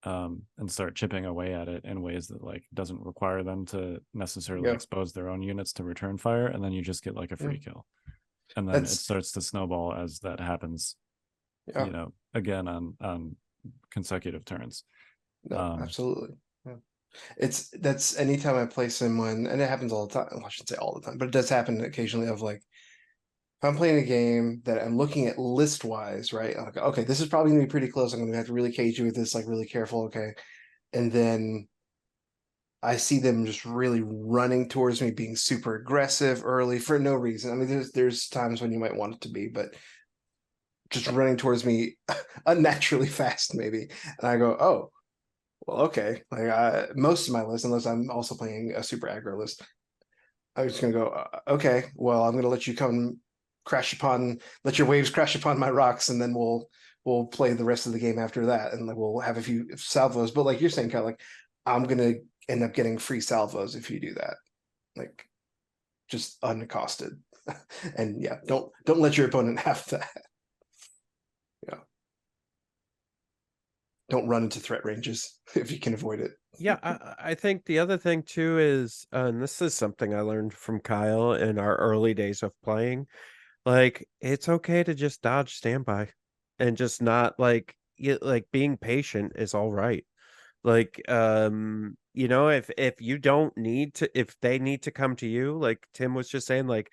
and start chipping away at it in ways that like doesn't require them to necessarily
Yeah.
expose their own units to return fire, and then you just get like a free kill, and then it
That's
starts to snowball as that happens,
yeah.
again on consecutive turns.
No, absolutely. Yeah. That's anytime I play someone, and it happens all the time. Well, I shouldn't say all the time, but it does happen occasionally. Of like, if I'm playing a game that I'm looking at list wise, right? I'm like, okay, this is probably gonna be pretty close. I'm gonna have to really cage you with this, like really careful, okay. And then I see them just really running towards me, being super aggressive early for no reason. I mean, there's times when you might want it to be, but just running towards me unnaturally fast, maybe. And I go, oh, well, okay. Like most of my list, unless I'm also playing a super aggro list, I'm just gonna go, okay, well, I'm gonna let you come let your waves crash upon my rocks, and then we'll play the rest of the game after that, and like we'll have a few salvos. But like you're saying, Kyle, like I'm gonna end up getting free salvos if you do that, like just unaccosted. And yeah, don't let your opponent have that. Yeah, don't run into threat ranges if you can avoid it.
Yeah, I think the other thing too is, and this is something I learned from Kyle in our early days of playing, like it's okay to just dodge standby and just not like being patient is all right. Like if you don't need to, if they need to come to you, like Tim was just saying, like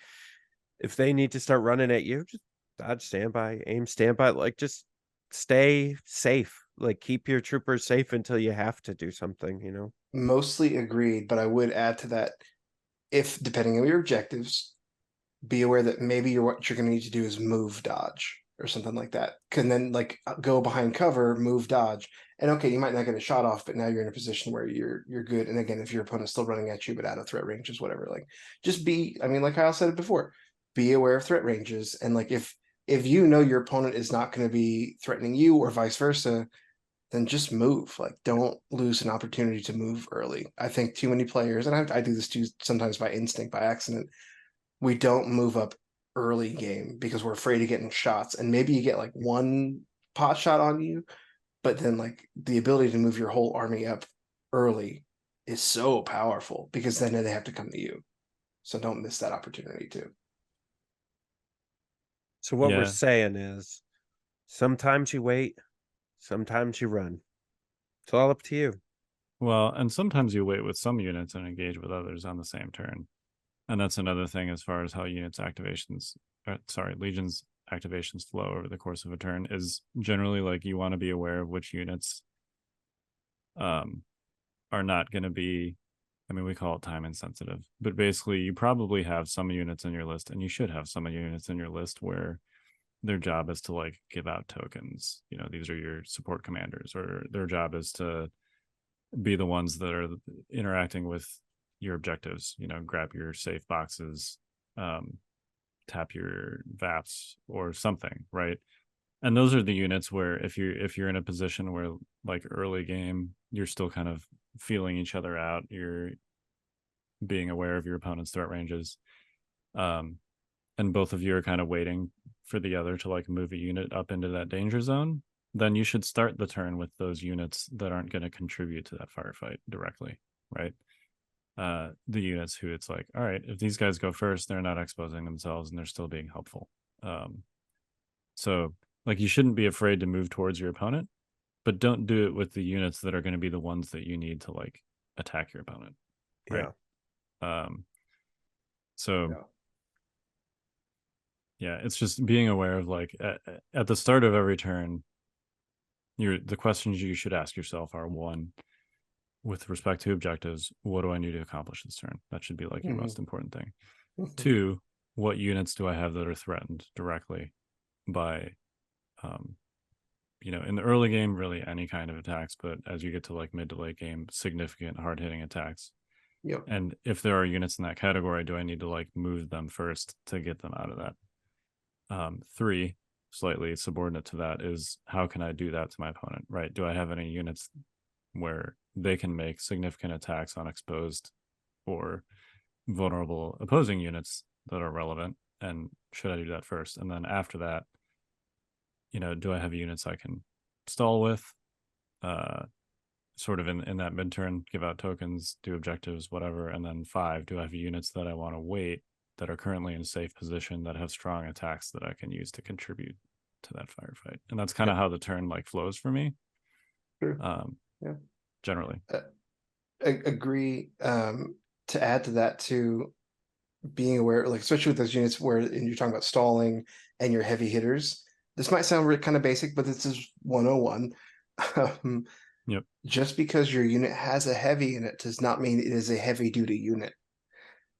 if they need to start running at you, just dodge standby, aim standby, like just stay safe. Like keep your troopers safe until you have to do something.
Mostly agreed, but I would add to that, if depending on your objectives, be aware that maybe what you're going to need to do is move dodge or something like that. Can then like go behind cover, move dodge, and okay, you might not get a shot off, but now you're in a position where you're good. And again, if your opponent's still running at you but out of threat ranges, whatever, like just be. I mean, like Kyle said it before, be aware of threat ranges, and like if you know your opponent is not going to be threatening you or vice versa, then just move. Like, don't lose an opportunity to move early. I think too many players, and I do this too sometimes by instinct, by accident, we don't move up early game because we're afraid of getting shots. And maybe you get like one pot shot on you, but then like the ability to move your whole army up early is so powerful because then they have to come to you. So don't miss that opportunity too.
So what we're
Yeah.
saying is sometimes you wait, sometimes you run. It's all up to you.
Well, and sometimes you wait with some units and engage with others on the same turn. And that's another thing as far as how Legion's activations flow over the course of a turn is generally like you want to be aware of which units are not going to be, I mean, we call it time insensitive, but basically you probably have some units in your list, and you should have some units in your list where their job is to like give out tokens. These are your support commanders, or their job is to be the ones that are interacting with your objectives, grab your safe boxes, tap your VAPs or something, right? And those are the units where if you're in a position where like early game, you're still kind of feeling each other out, you're being aware of your opponent's threat ranges, and both of you are kind of waiting for the other to like move a unit up into that danger zone, then you should start the turn with those units that aren't going to contribute to that firefight directly, right? The units who it's like, all right, if these guys go first, they're not exposing themselves and they're still being helpful. So like you shouldn't be afraid to move towards your opponent, but don't do it with the units that are going to be the ones that you need to like attack your opponent, right?
Yeah.
Yeah, it's just being aware of like at the start of every turn, the questions you should ask yourself are: one, with respect to objectives, what do I need to accomplish this turn? That should be like your most important thing. Two, what units do I have that are threatened directly by, in the early game, really any kind of attacks, but as you get to like mid to late game, significant hard hitting attacks.
Yep.
And if there are units in that category, do I need to like move them first to get them out of that? Three, slightly subordinate to that, is how can I do that to my opponent, right? Do I have any units where they can make significant attacks on exposed or vulnerable opposing units that are relevant? And should I do that first? And then after that, do I have units I can stall with, sort of in that mid-turn, give out tokens, do objectives, whatever? And then 5, do I have units that I want to wait that are currently in a safe position that have strong attacks that I can use to contribute to that firefight? And that's kind of how the turn like flows for me.
True.
Generally.
Agree. To add to that too, being aware, like especially with those units where you're talking about stalling and your heavy hitters, this might sound kind of basic, but this is 101.
Yep.
Just because your unit has a heavy in it does not mean it is a heavy duty unit.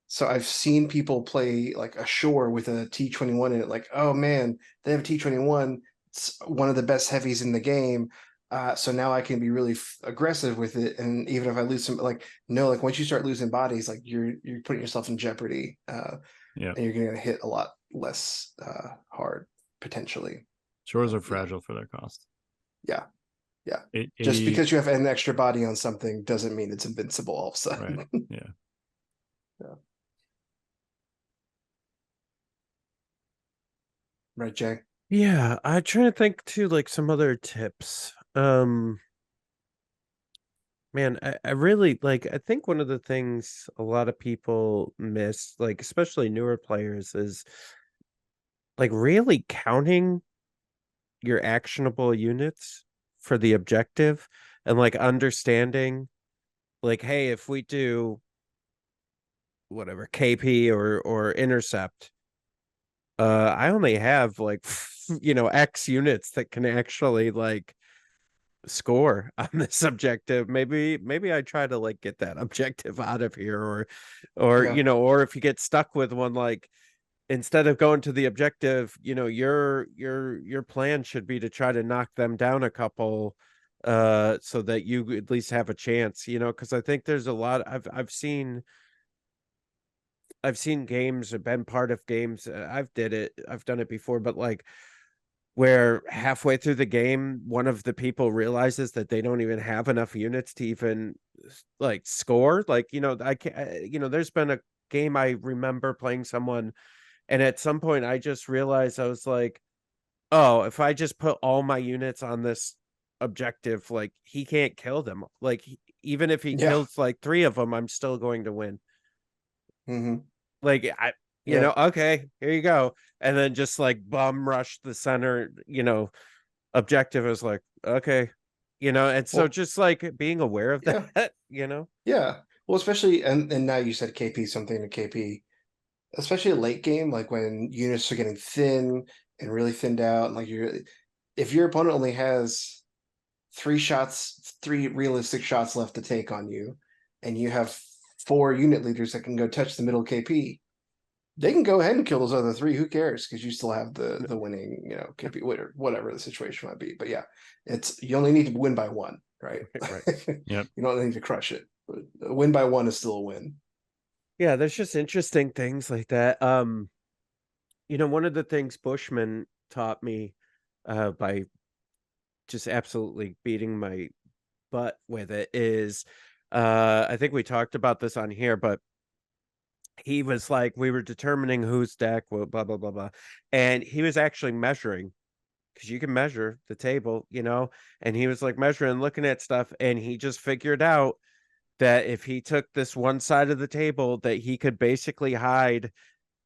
So I've seen people play like a shore with a T21 in it, like, oh man, they have a T21. It's one of the best heavies in the game. So now I can be really aggressive with it. And even if I lose some, like, no, like once you start losing bodies, like you're putting yourself in jeopardy.
Yeah.
And you're going to hit a lot less hard potentially.
Shores are fragile for their cost.
Yeah. Yeah.
80...
Just because you have an extra body on something doesn't mean it's invincible all of a sudden.
Right. Yeah.
Yeah. Right, Jay?
Yeah, I try to think too, like some other tips. Man, I really like, I think one of the things a lot of people miss, like especially newer players, is like really counting your actionable units for the objective, and like understanding like, hey, if we do whatever KP or intercept, I only have like X units that can actually like score on this objective. Maybe I try to like get that objective out of here, or
Yeah.
or if you get stuck with one, like instead of going to the objective, your plan should be to try to knock them down a couple, so that you at least have a chance, because I think there's a lot. I've seen games or been part of games. I've done it before, but like where halfway through the game, one of the people realizes that they don't even have enough units to even like score. Like, I can't, there's been a game I remember playing someone, and at some point I just realized, I was like, oh, if I just put all my units on this objective, like he can't kill them. Like even if he
Yeah.
kills like 3 of them, I'm still going to win.
Mm-hmm.
Like
Yeah.
okay, here you go. And then just like bum rush the center, objective is like, okay, and so
Well,
just like being aware of
yeah.
that,
Yeah. Well, especially and now you said KP, something to KP, especially a late game, like when units are getting thin and really thinned out, and like if your opponent only has 3 realistic shots left to take on you, and you have 4 unit leaders that can go touch the middle KP, they can go ahead and kill those other 3. Who cares? Because you still have the winning, KP, whatever the situation might be. But yeah, you only need to win by 1, right?
Right.
Yep.
You don't need to crush it, but a win by 1 is still a win.
Yeah, there's just interesting things like that. One of the things Bushman taught me, by just absolutely beating my butt with it, is, I think we talked about this on here, but he was like, we were determining whose deck, blah blah blah blah, and he was actually measuring, because you can measure the table, and he was like measuring, looking at stuff, and he just figured out that if he took this one side of the table, that he could basically hide.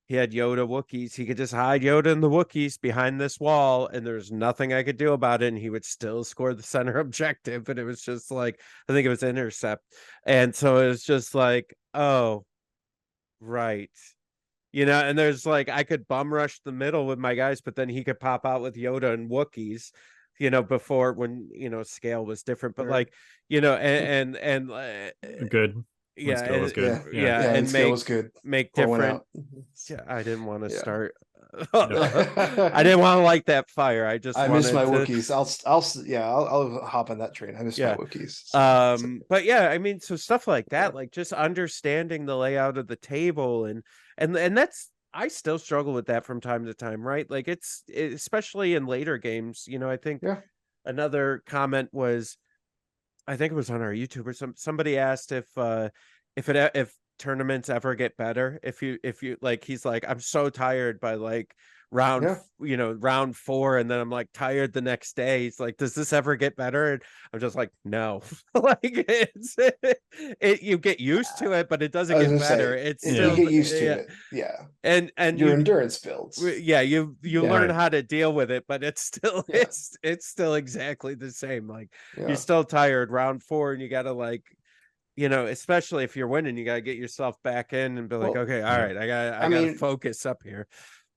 He had Yoda Wookiees. He could just hide Yoda and the Wookiees behind this wall, and there's nothing I could do about it. And he would still score the center objective. And it was just like, I think it was intercept. And so it was just like, oh, right. And there's like, I could bum rush the middle with my guys, but then he could pop out with Yoda and Wookiees, before, when, scale was different. But
Sure.
like, and
Good.
yeah,
Scale was good.
yeah,
and
and
scale was good.
make
Pour one
different.
out.
Yeah, I didn't want to
Yeah.
start. I didn't want to light that fire. I just
I miss
wanted
my
to.
Wookiees. I'll hop on that train. I miss my
Yeah.
Wookiees.
But yeah, I mean, so stuff like that, like just understanding the layout of the table, and that's, I still struggle with that from time to time, right? Like especially in later games. I think
Yeah.
another comment was, I think it was on our YouTube, or somebody asked if tournaments ever get better, if you like, he's like, I'm so tired by like round 4, and then I'm like tired the next day. He's like, does this ever get better? And I'm just like, no. Like you get used to it, but it doesn't get better. It's
you
still,
get used to it. Yeah.
and
Your
you
endurance builds.
yeah, you learn
Right.
how to deal with it, but it's still
Yeah.
it's still exactly the same. Like
Yeah.
you're still tired round 4, and you gotta like, especially if you're winning, you gotta get yourself back in and be like,
Well,
okay, all right, I gotta
I mean,
focus up here.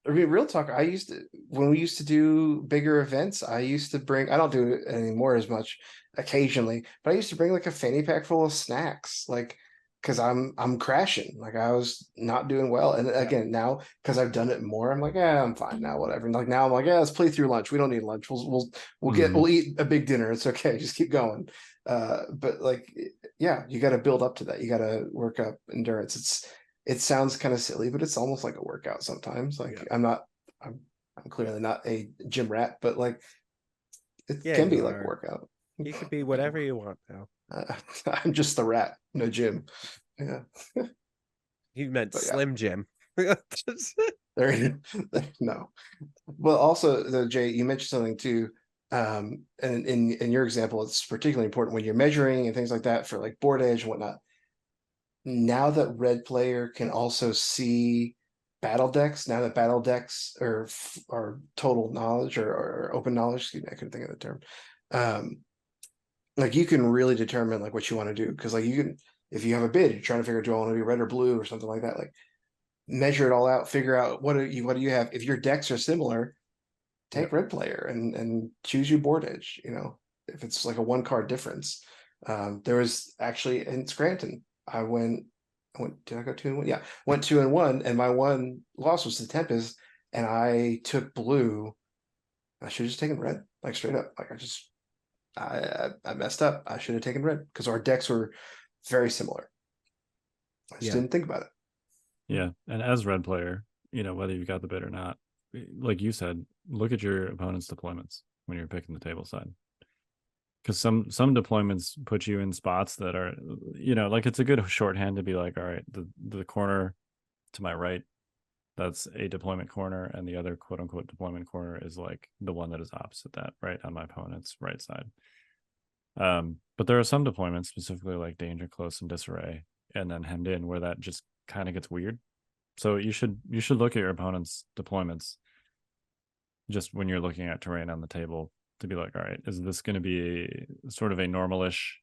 I mean, real talk. When we used to do bigger events, I used to bring. I don't do it anymore as much, occasionally, but I used to bring like a fanny pack full of snacks, like because I'm crashing. Like I was not doing well, and again now because I've done it more, I'm like, yeah, I'm fine now, whatever. And like now I'm like, yeah, let's play through lunch. We don't need lunch. We'll eat a big dinner. It's okay. Just keep going. But like, yeah, you got to build up to that. You got to work up endurance. It sounds kind of silly, but it's almost like a workout sometimes. Like I'm clearly not a gym rat, but like it
Yeah,
can be
you
like a
are.
workout.
You could be whatever you want now.
I'm just the rat, no gym. Yeah,
You meant
but yeah,
Slim Jim.
there. No, well, also though, Jay, you mentioned something too. And in your example, it's particularly important when you're measuring and things like that for like board edge and whatnot. Now that red player can also see battle decks, now that battle decks are total knowledge or open knowledge, excuse me, I couldn't think of the term. Like you can really determine like what you want to do, because like you can, if you have a bid, you're trying to figure, do I want to be red or blue or something like that, like measure it all out, figure out what do you have. If your decks are similar, take red player and choose your board edge, if it's like a 1 card difference. There was actually in Scranton, did I go 2-1? Yeah, went 2-1, and my one loss was the Tempest, and I took blue. I should have just taken red, like straight up. Like I messed up. I should have taken red because our decks were very similar. I just didn't think about it.
Yeah, and as red player, whether you got the bid or not, like you said, look at your opponent's deployments when you're picking the table side. Because some deployments put you in spots that are, like it's a good shorthand to be like, all right, the corner to my right, that's a deployment corner, and the other quote unquote deployment corner is like the one that is opposite that, right, on my opponent's right side. But there are some deployments, specifically like danger, close, and disarray, and then hemmed in, where that just kind of gets weird. So you should look at your opponent's deployments just when you're looking at terrain on the table, to be like, all right, is this going to be sort of a normalish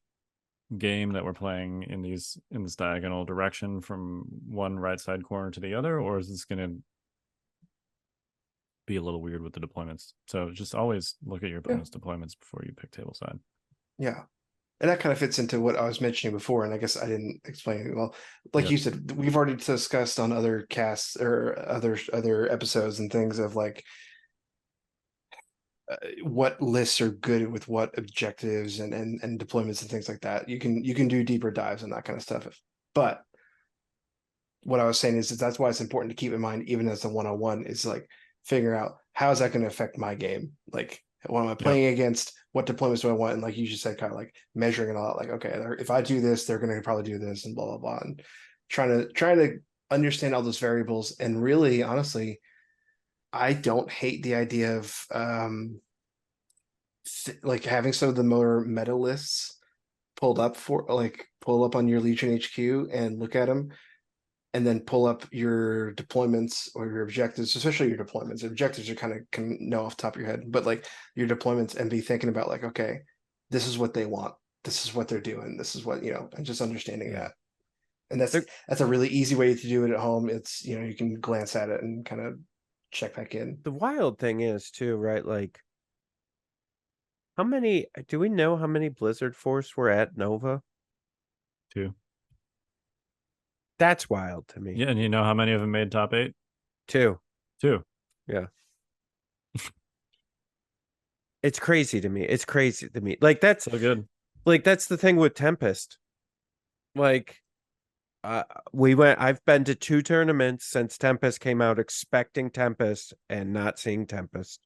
game that we're playing in this diagonal direction from one right side corner to the other, or is this going to be a little weird with the deployments? So just always look at your opponent's deployments before you pick table side.
Yeah. And that kind of fits into what I was mentioning before, and I guess I didn't explain it well. Like you said, we've already discussed on other casts or other episodes and things of like what lists are good with what objectives and deployments and things like that. You can do deeper dives and that kind of stuff. But what I was saying is that's why it's important to keep in mind, even as a 1-on-1, is like figure out how is that going to affect my game. Like, what am I playing against? What deployments do I want? And like you just said, kind of like measuring it all. Like, okay, if I do this, they're going to probably do this, and blah blah blah. And trying to understand all those variables. And really, honestly, I don't hate the idea of like having some of the more meta lists pull up on your Legion HQ and look at them, and then pull up your deployments or your objectives, especially your deployments. Objectives are kind of can know off the top of your head, but like your deployments, and be thinking about like, okay, this is what they want, this is what they're doing, this is what, and just understanding that. And that's a really easy way to do it at home. It's, you can glance at it and kind of check back in.
The wild thing is too, right? Like, do we know how many Blizzard Force were at Nova?
2.
That's wild to me.
Yeah, and you know how many of them made top 8?
2.
Yeah.
It's crazy to me. Like, that's
so good.
Like, that's the thing with Tempest. Like, I've been to 2 tournaments since Tempest came out, expecting Tempest and not seeing Tempest,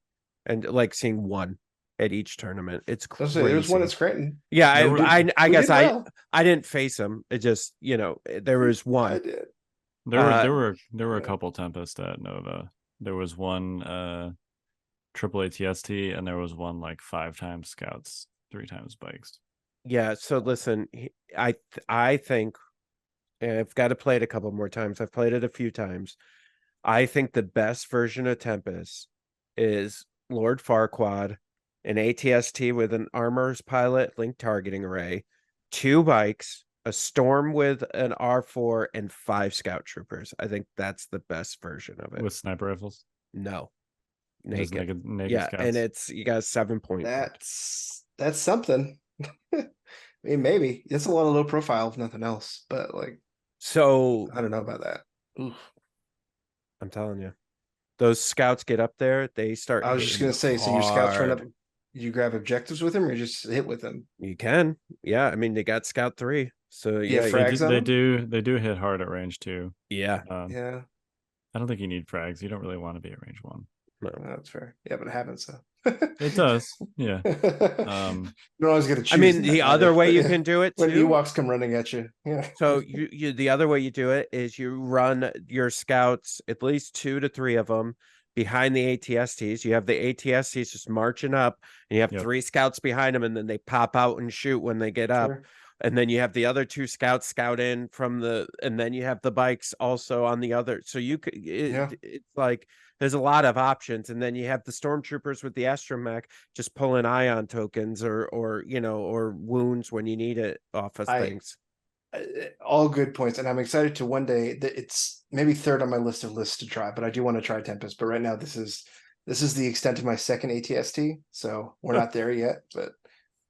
and like seeing one at each tournament. It's crazy.
There's one at Scranton.
Yeah, I guess
well.
I didn't face him. It just, there was one.
I did.
There were a couple Tempest at Nova. There was one triple ATST, and there was one like 5 times scouts, 3 times bikes.
Yeah, so listen, I think, and I've got to play it a couple more times. I've played it a few times. I think the best version of Tempest is Lord Farquaad, an ATST with an armor's pilot link targeting array, 2 bikes, a storm with an R4, and 5 scout troopers. I think that's the best version of it.
With sniper rifles?
No,
Just
naked.
naked
Yeah,
scouts.
and you got a 7-point.
That's something. I mean, maybe it's a lot of low profile, if nothing else. But like,
So
I don't know about that. Oof.
I'm telling you, those scouts get up there, they start.
I was just
hitting
gonna say, so your scouts run up,
hard.
you grab objectives with them, or you just hit with them?
You can, yeah. I mean, they got Scout 3, so
You have
yeah,
frags on them?
They do hit hard at range 2.
yeah.
Yeah,
I don't think you need frags. You don't really want to be at range 1.
No.
that's fair. Yeah, but it happens. So
It does, yeah.
You're always gonna choose.
I mean,
that,
the
right?
other way you
Yeah.
can do it
When
too.
Ewoks come running at you, yeah.
So you the other way you do it is you run your scouts, at least 2 to 3 of them, behind the ATSTs. You have the ATSTs just marching up, and you have
Yep.
3 scouts behind them, and then they pop out and shoot when they get up.
Sure.
And then you have the other 2 scouts scout in from and then you have the bikes also on the other. So you could,
Yeah.
it's like there's a lot of options. And then you have the stormtroopers with the astromech just pulling ion tokens or or wounds when you need it off of things.
All good points, and I'm excited to one day that it's maybe third on my list of lists to try, but I do want to try Tempest. But right now, this is the extent of my second ATST, so we're not there yet, but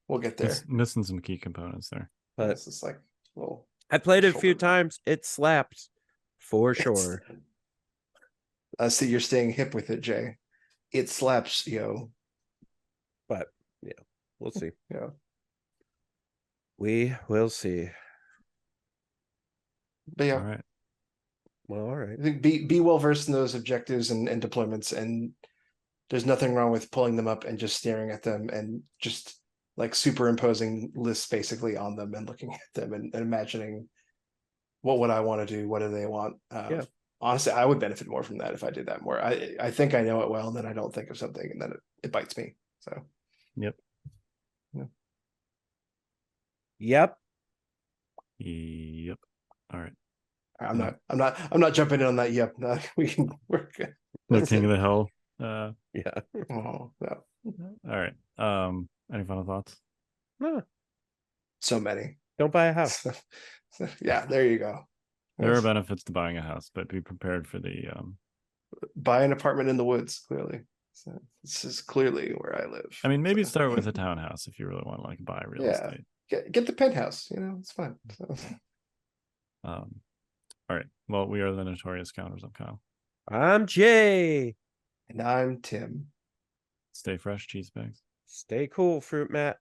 we'll get there.
It's missing some key components there.
But
It's just like, well,
I played it a few
shoulder.
times. It slaps for sure.
I see you're staying hip with it, Jay. It slaps, yo.
But yeah, we'll see.
Yeah.
We will see.
But yeah,
All right.
Well, all right.
I think be well versed in those objectives and deployments, and there's nothing wrong with pulling them up and just staring at them and just like superimposing lists basically on them and looking at them and imagining what would I want to do, what do they want.
Yeah.
Honestly, I would benefit more from that if I did that more. I think I know it well, and then I don't think of something, and then it bites me. So
Yep.
Yep.
Yep. All right.
I'm not jumping in on that. Yep, no, we can work.
No King of the Hill.
Yeah.
Oh no,
All right. Any final thoughts?
No,
so many.
don't buy a house.
Yeah, there you go.
There are benefits to buying a house, but be prepared for the
Buy an apartment in the woods. Clearly, so this is clearly where I live.
I mean, maybe start with a townhouse if you really want to like buy real
Yeah.
estate.
Get the penthouse. You know, it's fun. So.
All right. Well, we are the Notorious Scoundrels. I'm Kyle.
I'm Jay.
And I'm Tim.
Stay fresh, cheese bags.
Stay cool, Fruit Mat.